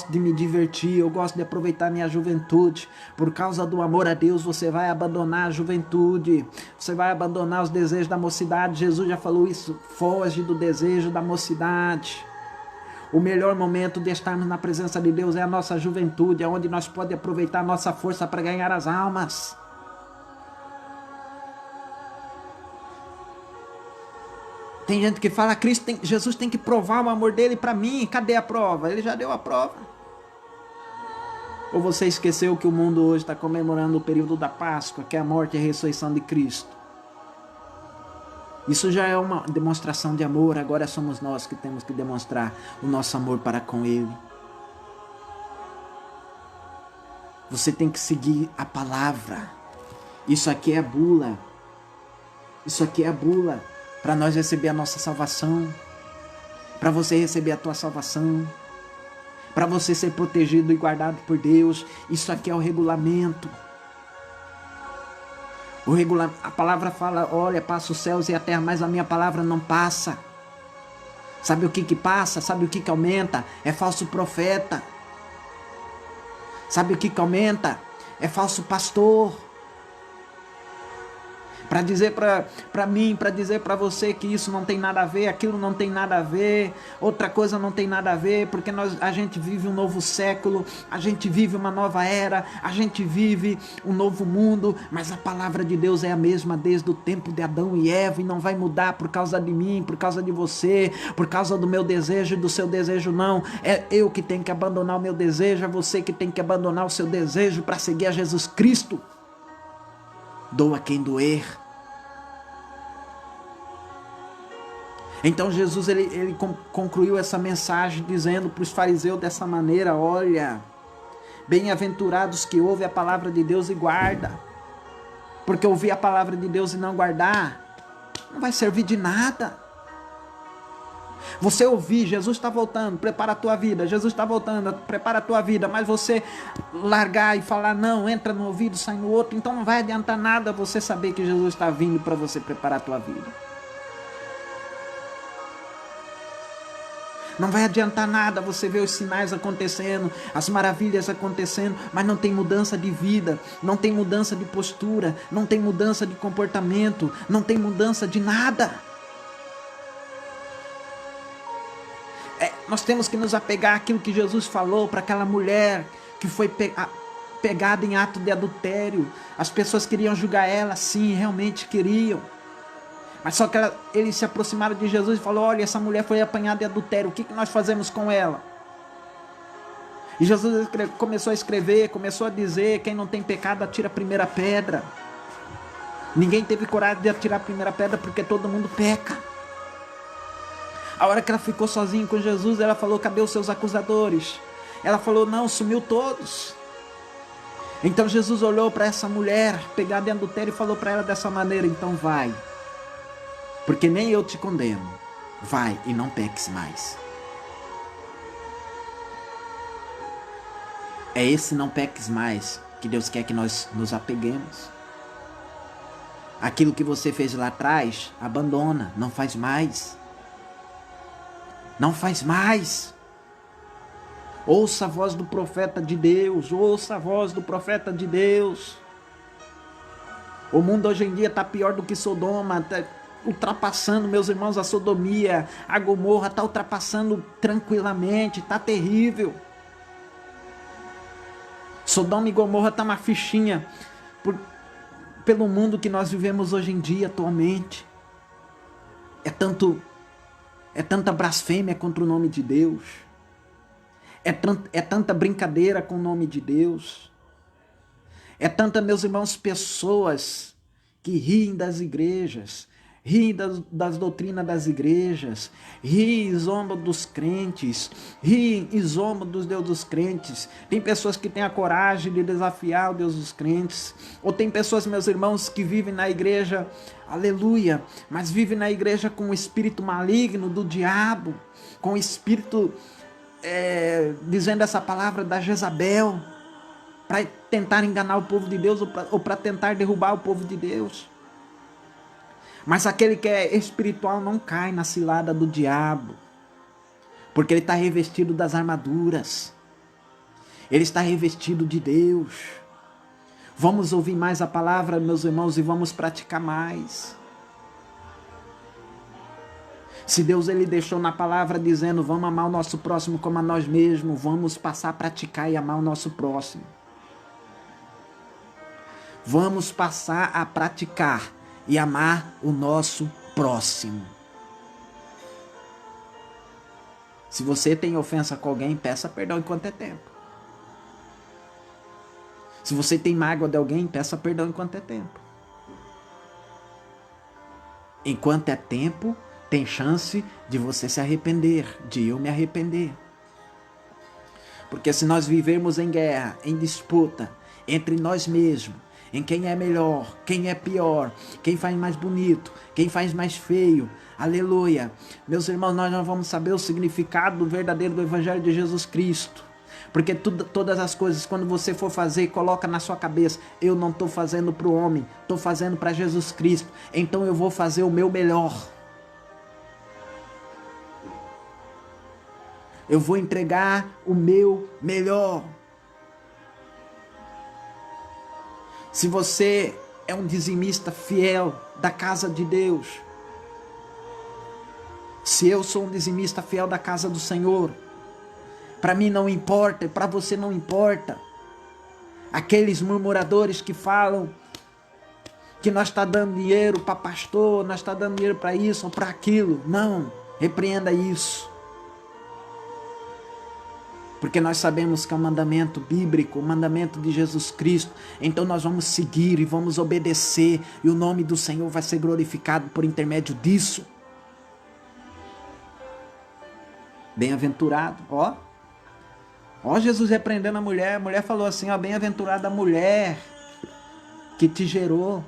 de me divertir, eu gosto de aproveitar minha juventude. Por causa do amor a Deus, você vai abandonar a juventude. Você vai abandonar os desejos da mocidade. Jesus já falou isso: foge do desejo da mocidade. O melhor momento de estarmos na presença de Deus é a nossa juventude, é onde nós podemos aproveitar a nossa força para ganhar as almas. Tem gente que fala: Jesus tem que provar o amor dele para mim. Cadê a prova? Ele já deu a prova. Ou você esqueceu que o mundo hoje está comemorando o período da Páscoa, que é a morte e a ressurreição de Cristo? Isso já é uma demonstração de amor. Agora somos nós que temos que demonstrar o nosso amor para com Ele. Você tem que seguir a palavra. Isso aqui é a bula. Isso aqui é a bula para nós receber a nossa salvação. Para você receber a tua salvação. Para você ser protegido e guardado por Deus. Isso aqui é o regulamento. A palavra fala: olha, passa os céus e a terra, mas a minha palavra não passa. Sabe o que passa? Sabe o que aumenta? É falso profeta. Sabe o que aumenta? É falso pastor. Para dizer para mim, para dizer para você que isso não tem nada a ver, aquilo não tem nada a ver, outra coisa não tem nada a ver, porque a gente vive um novo século, a gente vive uma nova era, a gente vive um novo mundo, mas a palavra de Deus é a mesma desde o tempo de Adão e Eva e não vai mudar por causa de mim, por causa de você, por causa do meu desejo e do seu desejo, não. É eu que tenho que abandonar o meu desejo, é você que tem que abandonar o seu desejo para seguir a Jesus Cristo. Doa quem doer. Então Jesus ele concluiu essa mensagem dizendo para os fariseus dessa maneira: olha, bem-aventurados que ouvem a palavra de Deus e guardam, porque ouvir a palavra de Deus e não guardar não vai servir de nada. Você ouvir, Jesus está voltando, prepara a tua vida, Jesus está voltando, prepara a tua vida, mas você largar e falar não, entra no ouvido, sai no outro, então não vai adiantar nada você saber que Jesus está vindo para você preparar a tua vida. Não vai adiantar nada você ver os sinais acontecendo, as maravilhas acontecendo, mas não tem mudança de vida, não tem mudança de postura, não tem mudança de comportamento, não tem mudança de nada. Nós temos que nos apegar àquilo que Jesus falou para aquela mulher que foi pegada em ato de adultério. As pessoas queriam julgar ela, sim, realmente queriam. Mas só que eles se aproximaram de Jesus e falaram: olha, essa mulher foi apanhada de adultério, o que nós fazemos com ela? E Jesus começou a escrever, começou a dizer: quem não tem pecado atira a primeira pedra. Ninguém teve coragem de atirar a primeira pedra porque todo mundo peca. A hora que ela ficou sozinha com Jesus, ela falou: cadê os seus acusadores? Ela falou: não, sumiu todos. Então Jesus olhou para essa mulher pegada em adultério e falou para ela dessa maneira: então vai, porque nem eu te condeno, vai e não peques mais. É esse não peques mais que Deus quer que nós nos apeguemos. Aquilo que você fez lá atrás, abandona, não faz mais. Não faz mais. Ouça a voz do profeta de Deus, ouça a voz do profeta de Deus. O mundo hoje em dia está pior do que Sodoma, está ultrapassando, meus irmãos, a sodomia, a Gomorra está ultrapassando tranquilamente, está terrível. Sodoma e Gomorra está uma fichinha pelo mundo que nós vivemos hoje em dia, atualmente. É tanta blasfêmia contra o nome de Deus. É tanta brincadeira com o nome de Deus. É tanta, meus irmãos, pessoas que riem das igrejas, riem das doutrinas das igrejas, riem e zombam dos crentes, riem e zombam dos Deus dos crentes. Tem pessoas que têm a coragem de desafiar o Deus dos crentes, ou tem pessoas, meus irmãos, que vivem na igreja, aleluia, mas vivem na igreja com o espírito maligno do diabo, com o espírito, dizendo essa palavra da Jezabel, para tentar enganar o povo de Deus ou para tentar derrubar o povo de Deus. Mas aquele que é espiritual não cai na cilada do diabo, porque ele está revestido das armaduras, ele está revestido de Deus. Vamos ouvir mais a palavra, meus irmãos, e vamos praticar mais. Se Deus ele deixou na palavra dizendo: vamos amar o nosso próximo como a nós mesmos, vamos passar a praticar e amar o nosso próximo. Vamos passar a praticar e amar o nosso próximo. Se você tem ofensa com alguém, peça perdão enquanto é tempo. Se você tem mágoa de alguém, peça perdão enquanto é tempo. Enquanto é tempo, tem chance de você se arrepender, de eu me arrepender. Porque se nós vivermos em guerra, em disputa, entre nós mesmos, em quem é melhor, quem é pior, quem faz mais bonito, quem faz mais feio, aleluia. Meus irmãos, nós não vamos saber o significado do verdadeiro do Evangelho de Jesus Cristo. Porque todas as coisas, quando você for fazer, coloca na sua cabeça: eu não estou fazendo para o homem, estou fazendo para Jesus Cristo, então eu vou fazer o meu melhor. Eu vou entregar o meu melhor. Se você é um dizimista fiel da casa de Deus, se eu sou um dizimista fiel da casa do Senhor, para mim não importa, para você não importa. Aqueles murmuradores que falam que nós está dando dinheiro para pastor, nós está dando dinheiro para isso ou para aquilo. Não, repreenda isso. Porque nós sabemos que é um mandamento bíblico, um mandamento de Jesus Cristo. Então nós vamos seguir e vamos obedecer. E o nome do Senhor vai ser glorificado por intermédio disso. Bem-aventurado, ó. Ó Jesus repreendendo a mulher falou assim, ó, bem-aventurada a mulher que te gerou.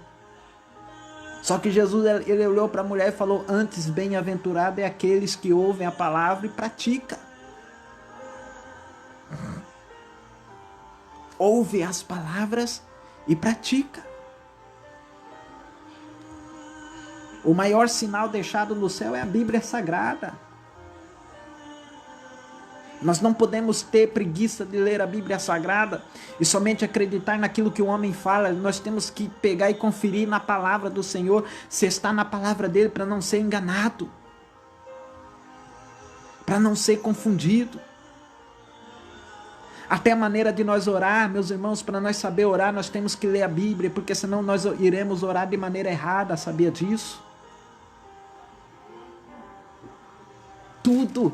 Só que Jesus, ele olhou para a mulher e falou, antes bem-aventurado é aqueles que ouvem a palavra e praticam. Ouve as palavras e pratica. O maior sinal deixado no céu é a Bíblia Sagrada. Nós não podemos ter preguiça de ler a Bíblia Sagrada e somente acreditar naquilo que o homem fala. Nós temos que pegar e conferir na palavra do Senhor, se está na palavra dele, para não ser enganado, para não ser confundido. Até a maneira de nós orar, meus irmãos, para nós saber orar, nós temos que ler a Bíblia, porque senão nós iremos orar de maneira errada, sabia disso? Tudo.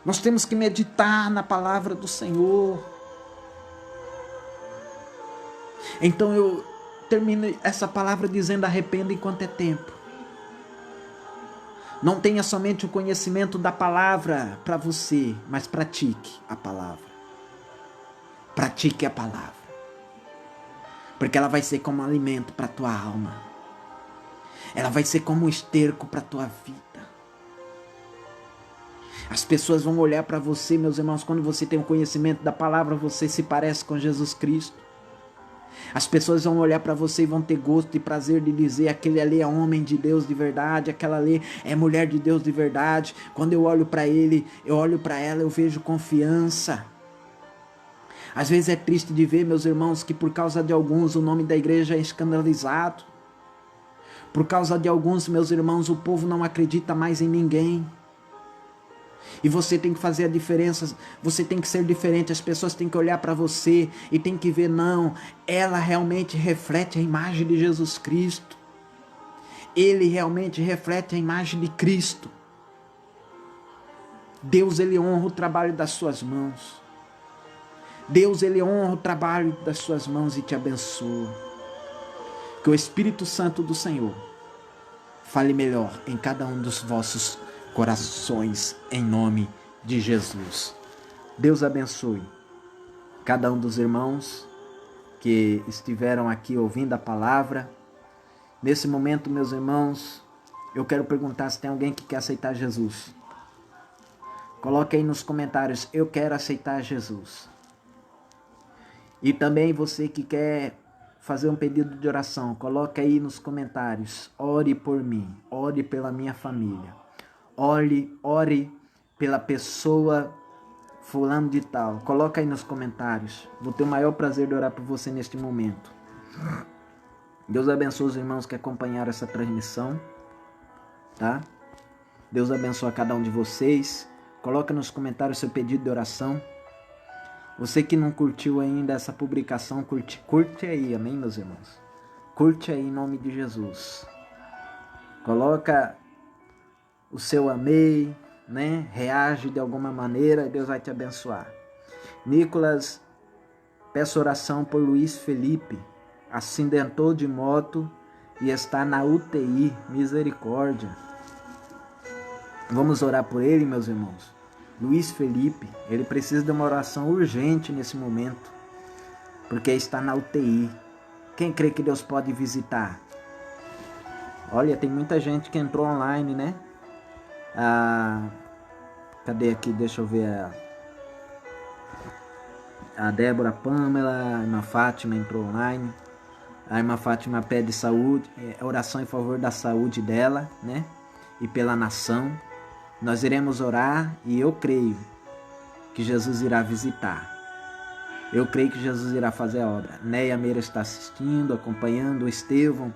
Nós temos que meditar na palavra do Senhor. Então eu termino essa palavra dizendo, arrependa enquanto é tempo. Não tenha somente o conhecimento da palavra para você, mas pratique a palavra. Pratique a palavra. Porque ela vai ser como um alimento para a tua alma. Ela vai ser como um esterco para a tua vida. As pessoas vão olhar para você, meus irmãos, quando você tem o conhecimento da palavra, você se parece com Jesus Cristo. As pessoas vão olhar para você e vão ter gosto e prazer de dizer, aquele ali é homem de Deus de verdade, aquela ali é mulher de Deus de verdade. Quando eu olho para ele, eu olho para ela, eu vejo confiança. Às vezes é triste de ver, meus irmãos, que por causa de alguns o nome da igreja é escandalizado. Por causa de alguns, meus irmãos, o povo não acredita mais em ninguém. E você tem que fazer a diferença, você tem que ser diferente, as pessoas têm que olhar para você e tem que ver, não, ela realmente reflete a imagem de Jesus Cristo. Ele realmente reflete a imagem de Cristo. Deus, ele honra o trabalho das suas mãos. Deus, ele honra o trabalho das suas mãos e te abençoa. Que o Espírito Santo do Senhor fale melhor em cada um dos vossos corações, em nome de Jesus. Deus abençoe cada um dos irmãos que estiveram aqui ouvindo a palavra. Nesse momento, meus irmãos, eu quero perguntar se tem alguém que quer aceitar Jesus. Coloque aí nos comentários, eu quero aceitar Jesus. E também você que quer fazer um pedido de oração, coloque aí nos comentários, ore por mim, ore pela minha família. Ore pela pessoa fulano de tal. Coloca aí nos comentários. Vou ter o maior prazer de orar por você neste momento. Deus abençoe os irmãos que acompanharam essa transmissão. Tá? Deus abençoe a cada um de vocês. Coloca nos comentários seu pedido de oração. Você que não curtiu ainda essa publicação, curte aí, amém, meus irmãos? Curte aí em nome de Jesus. Coloca o seu amei, né? Reage de alguma maneira e Deus vai te abençoar. Nicolas, peço oração por Luiz Felipe, acidentou de moto e está na UTI, misericórdia. Vamos orar por ele, meus irmãos. Luiz Felipe, ele precisa de uma oração urgente nesse momento, porque está na UTI. Quem crê que Deus pode visitar? Olha, tem muita gente que entrou online, né? Cadê aqui? Deixa eu ver. A Débora Pamela, a irmã Fátima entrou online. A irmã Fátima pede saúde, oração em favor da saúde dela, né? E pela nação. Nós iremos orar e eu creio que Jesus irá visitar. Eu creio que Jesus irá fazer a obra. Neia Meira está assistindo, acompanhando. O Estevão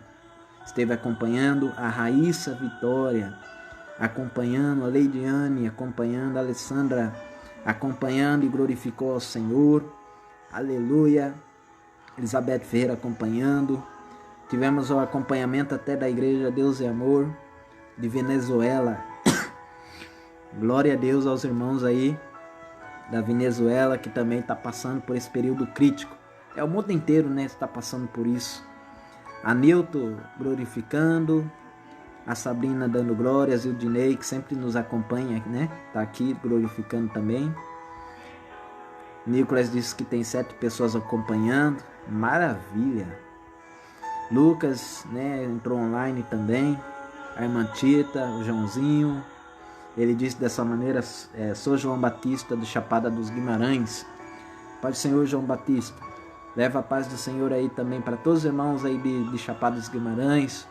esteve acompanhando. A Raíssa Vitória acompanhando. A Leidiane acompanhando. A Alessandra acompanhando e glorificou ao Senhor. Aleluia. Elizabeth Ferreira acompanhando. Tivemos o acompanhamento até da Igreja Deus e Amor de Venezuela. Glória a Deus aos irmãos aí da Venezuela, que também está passando por esse período crítico. O mundo inteiro, né, está passando por isso. A Nilton glorificando, a Sabrina dando glórias, e o Dinei, que sempre nos acompanha, né, está aqui glorificando também. Nicolas disse que tem 7 pessoas acompanhando, maravilha. Lucas, né, entrou online também. A irmã Tita, o Joãozinho. Ele disse dessa maneira: sou João Batista do Chapada dos Guimarães. Pai do Senhor, João Batista, leva a paz do Senhor aí também para todos os irmãos aí de Chapada dos Guimarães,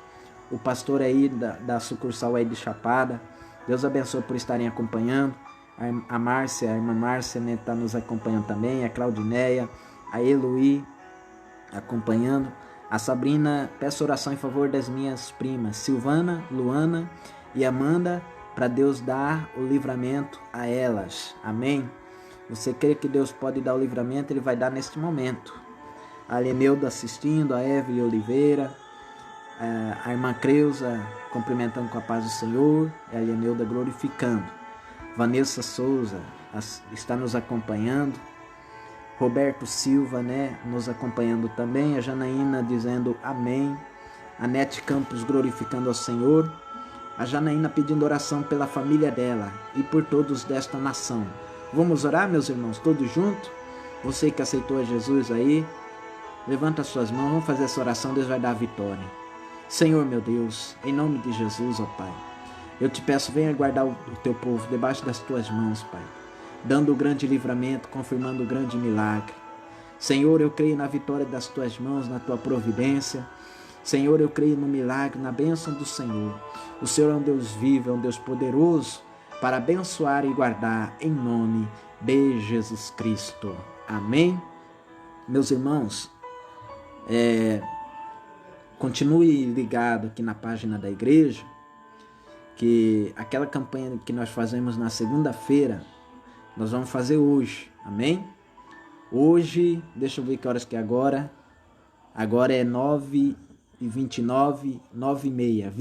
o pastor aí da sucursal aí de Chapada. Deus abençoe por estarem acompanhando. A Márcia, a irmã Márcia, né, está nos acompanhando também. A Claudineia, a Eloí acompanhando. A Sabrina, peço oração em favor das minhas primas Silvana, Luana e Amanda, para Deus dar o livramento a elas. Amém? Você crê que Deus pode dar o livramento? Ele vai dar neste momento. A Leneuda assistindo, a Eve Oliveira, a irmã Creuza cumprimentando com a paz do Senhor, a Leneuda glorificando. Vanessa Souza está nos acompanhando. Roberto Silva, né, nos acompanhando também. A Janaína dizendo amém. A Nete Campos glorificando ao Senhor. A Janaína pedindo oração pela família dela e por todos desta nação. Vamos orar, meus irmãos, todos juntos? Você que aceitou a Jesus aí, levanta as suas mãos, vamos fazer essa oração, Deus vai dar a vitória. Senhor, meu Deus, em nome de Jesus, ó Pai, eu te peço, venha guardar o teu povo debaixo das tuas mãos, Pai, dando o grande livramento, confirmando o grande milagre. Senhor, eu creio na vitória das tuas mãos, na tua providência. Senhor, eu creio no milagre, na bênção do Senhor. O Senhor é um Deus vivo, é um Deus poderoso para abençoar e guardar em nome de Jesus Cristo. Amém? Meus irmãos, continue ligado aqui na página da igreja, que aquela campanha que nós fazemos na segunda-feira, nós vamos fazer hoje. Amém? Hoje, deixa eu ver que horas que é agora. Agora é 9h29, 9h30,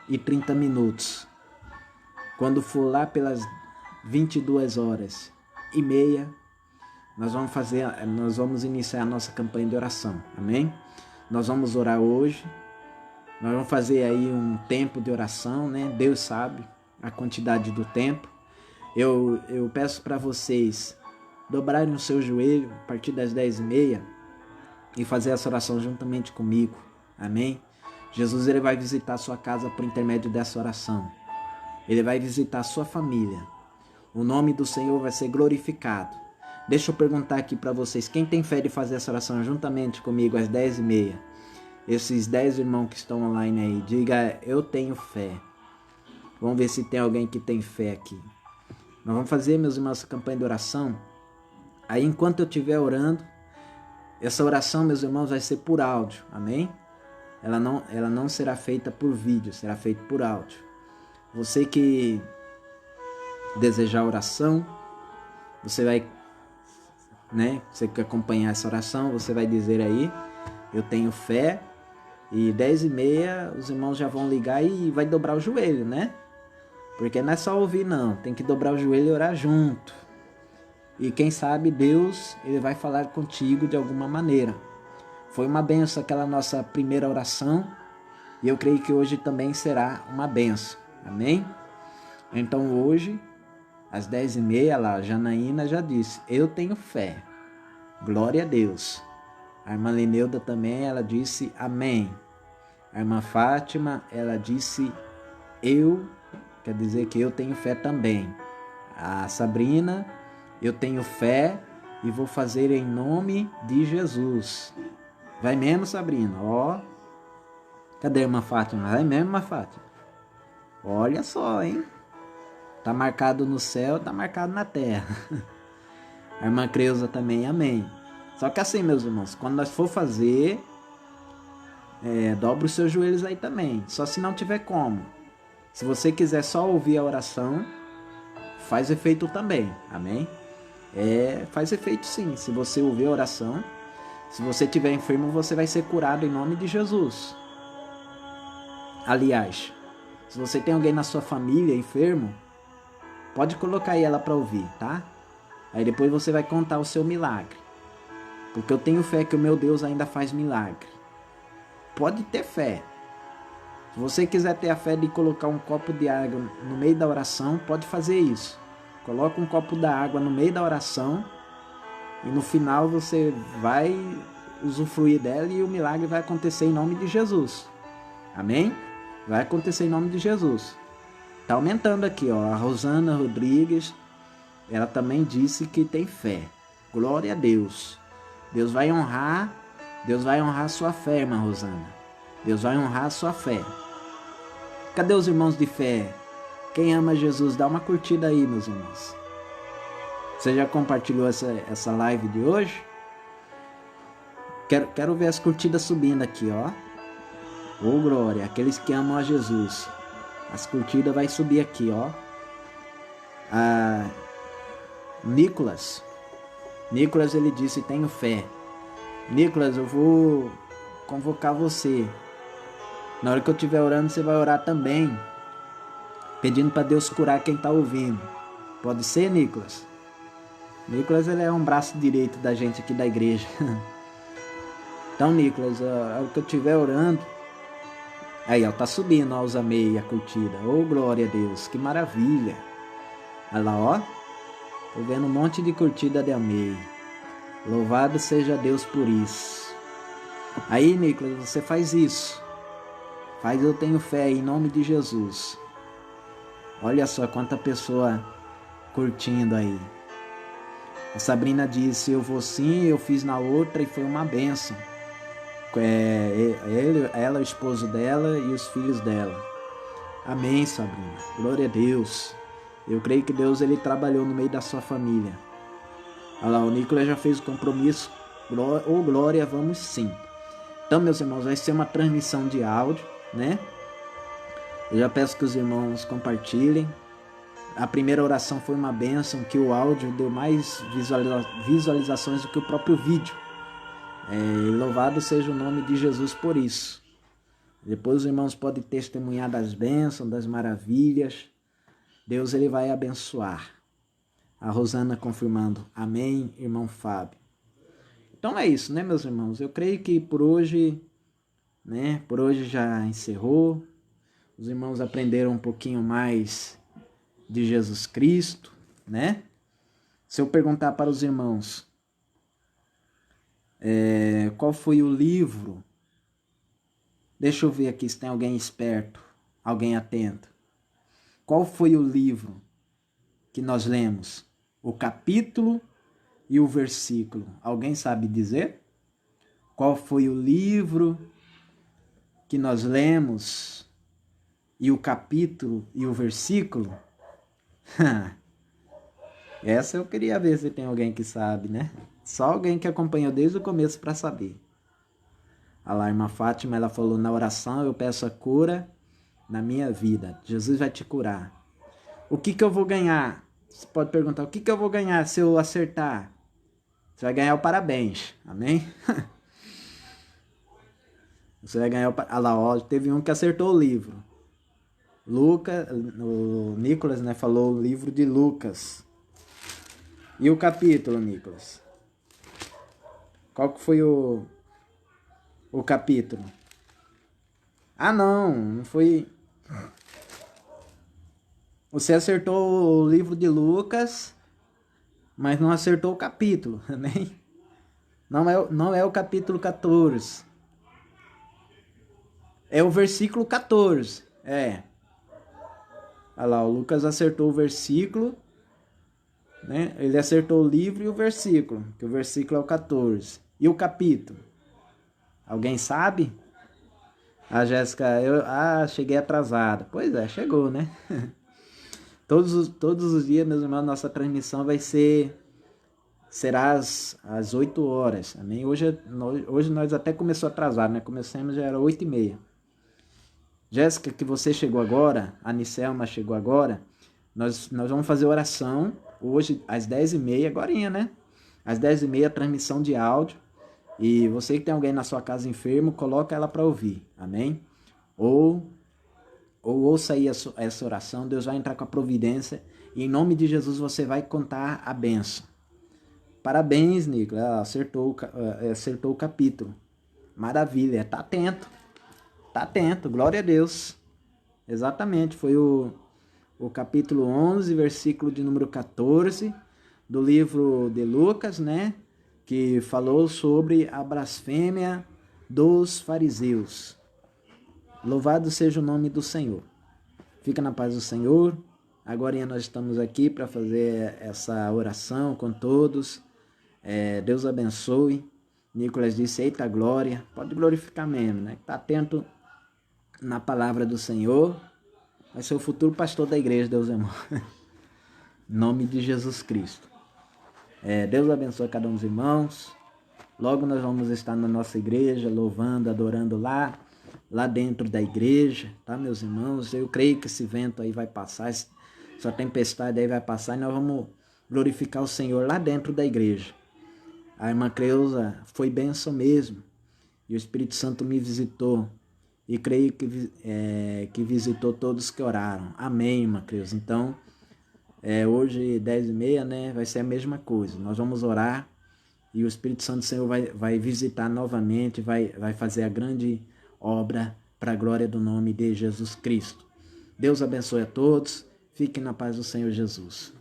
21h30 minutos. Quando for lá pelas 22h30, nós vamos iniciar a nossa campanha de oração. Amém? Nós vamos orar hoje. Nós vamos fazer aí um tempo de oração, né? Deus sabe a quantidade do tempo. Eu peço para vocês dobrarem o seu joelho a partir das 10h30 e fazer essa oração juntamente comigo. Amém? Jesus, ele vai visitar a sua casa por intermédio dessa oração. Ele vai visitar a sua família. O nome do Senhor vai ser glorificado. Deixa eu perguntar aqui para vocês, quem tem fé de fazer essa oração juntamente comigo às 10h30? Esses 10 irmãos que estão online aí, diga: eu tenho fé. Vamos ver se tem alguém que tem fé aqui. Nós vamos fazer, meus irmãos, essa campanha de oração. Aí, enquanto eu estiver orando, essa oração, meus irmãos, vai ser por áudio. Amém? Ela não será feita por vídeo, será feita por áudio. Você que desejar oração, você vai, né? Você que acompanhar essa oração, você vai dizer aí: eu tenho fé. E 10h30 os irmãos já vão ligar e vai dobrar o joelho, né? Porque não é só ouvir, não. Tem que dobrar o joelho e orar junto. E quem sabe Deus, ele vai falar contigo de alguma maneira. Foi uma benção aquela nossa primeira oração. E eu creio que hoje também será uma benção. Amém? Então hoje, às 10h30, lá, a Janaína já disse: eu tenho fé. Glória a Deus. A irmã Leneuda também, ela disse amém. A irmã Fátima, ela disse quer dizer que eu tenho fé também. A Sabrina, eu tenho fé e vou fazer em nome de Jesus. Vai mesmo, Sabrina? Ó. Cadê a irmã Fátima? Vai mesmo, irmã Fátima? Olha só, hein? Tá marcado no céu, tá marcado na terra. A irmã Creuza também, amém. Só que assim, meus irmãos, quando nós for fazer, dobra os seus joelhos aí também. Só se não tiver como. Se você quiser só ouvir a oração, faz efeito também, amém? Faz efeito sim, se você ouvir a oração. Se você estiver enfermo, você vai ser curado em nome de Jesus. Aliás, se você tem alguém na sua família enfermo, pode colocar aí ela para ouvir, tá? Aí depois você vai contar o seu milagre. Porque eu tenho fé que o meu Deus ainda faz milagre. Pode ter fé. Se você quiser ter a fé de colocar um copo de água no meio da oração, pode fazer isso. Coloca um copo da água no meio da oração e no final você vai usufruir dela e o milagre vai acontecer em nome de Jesus. Amém? Vai acontecer em nome de Jesus. Tá aumentando aqui, ó. A Rosana Rodrigues, ela também disse que tem fé. Glória a Deus. Deus vai honrar a sua fé, irmã Rosana. Deus vai honrar a sua fé. Cadê os irmãos de fé? Quem ama Jesus, dá uma curtida aí, meus irmãos. Você já compartilhou essa live de hoje? Quero ver as curtidas subindo aqui, ó. Ô glória, aqueles que amam a Jesus. As curtidas vai subir aqui, ó. Nicolas, ele disse, tenho fé. Nicolas, eu vou convocar você. Na hora que eu estiver orando, você vai orar também, pedindo para Deus curar quem está ouvindo. Pode ser, Nicolas? Nicolas, ele é um braço direito da gente aqui da igreja. Então, Nicolas, na hora que eu estiver orando, aí, ó, tá subindo, ó, os amei, a curtida. Ô, glória a Deus, que maravilha. Olha lá, ó. Tô vendo um monte de curtida de amei. Louvado seja Deus por isso. Aí, Nicolas, você faz isso. Faz eu tenho fé em nome de Jesus. Olha só quanta pessoa curtindo aí. A Sabrina disse, eu vou sim, eu fiz na outra e foi uma bênção. Ela, o esposo dela e os filhos dela. Amém, Sabrina. Glória a Deus. Eu creio que Deus ele trabalhou no meio da sua família. Olha lá, o Nicolas já fez o compromisso. Glória, vamos sim. Então, meus irmãos, vai ser uma transmissão de áudio, né? Eu já peço que os irmãos compartilhem. A primeira oração foi uma bênção, que o áudio deu mais visualizações do que o próprio vídeo. Louvado seja o nome de Jesus por isso. Depois os irmãos podem testemunhar das bênçãos, das maravilhas. Deus ele vai abençoar. A Rosana confirmando. Amém, irmão Fábio. Então é isso, né, meus irmãos? Eu creio que por hoje, né, por hoje já encerrou. Os irmãos aprenderam um pouquinho mais de Jesus Cristo, né? Se eu perguntar para os irmãos qual foi o livro, deixa eu ver aqui se tem alguém esperto, alguém atento. Qual foi o livro que nós lemos? O capítulo e o versículo. Alguém sabe dizer? Qual foi o livro que nós lemos e o capítulo e o versículo? Essa eu queria ver se tem alguém que sabe, né? Só alguém que acompanhou desde o começo para saber. A irmã Fátima, ela falou, na oração eu peço a cura na minha vida. Jesus vai te curar. O que eu vou ganhar? Você pode perguntar, o que eu vou ganhar se eu acertar? Você vai ganhar o parabéns. Amém? Você vai ganhar o parabéns. Olha lá, ó, teve um que acertou o livro. O Nicolas, né, falou o livro de Lucas. E o capítulo, Nicolas? Qual que foi o capítulo? Ah, não foi... Você acertou o livro de Lucas, mas não acertou o capítulo, amém? Não é o capítulo 14. É o versículo 14, Olha lá, o Lucas acertou o versículo, né? Ele acertou o livro e o versículo, que o versículo é o 14. E o capítulo? Alguém sabe? A Jéssica, cheguei atrasada. Pois é, chegou, né? Todos os dias, meus irmãos, nossa transmissão vai ser será às 8 horas, amém? Hoje nós até começou atrasado, né? Começamos, já era 8h30. Jéssica, que você chegou agora, a Nicelma chegou agora, nós vamos fazer oração hoje às 10h30, agorinha, né? Às 10h30, transmissão de áudio. E você que tem alguém na sua casa enfermo, coloca ela para ouvir, amém? Ou ouça aí essa oração, Deus vai entrar com a providência e em nome de Jesus você vai contar a bênção. Parabéns, Nicolas, acertou o capítulo. Maravilha, tá atento, glória a Deus. Exatamente, foi o capítulo 11, versículo de número 14 do livro de Lucas, né? Que falou sobre a blasfêmia dos fariseus. Louvado seja o nome do Senhor. Fica na paz do Senhor. Agora nós estamos aqui para fazer essa oração com todos. Deus abençoe. Nicolas disse, eita glória. Pode glorificar mesmo, né? Está atento na palavra do Senhor. Vai ser o futuro pastor da igreja, Deus é amor. Em nome de Jesus Cristo. Deus abençoe cada um dos irmãos. Logo nós vamos estar na nossa igreja, louvando, adorando lá dentro da igreja, tá, meus irmãos? Eu creio que esse vento aí vai passar, essa tempestade aí vai passar e nós vamos glorificar o Senhor lá dentro da igreja. A irmã Creuza foi bênção mesmo, e o Espírito Santo me visitou, e creio que visitou todos que oraram. Amém, irmã Creuza. Então, hoje 10h30, né, vai ser a mesma coisa. Nós vamos orar e o Espírito Santo do Senhor vai visitar novamente, vai fazer a grande obra para a glória do nome de Jesus Cristo. Deus abençoe a todos. Fiquem na paz do Senhor Jesus.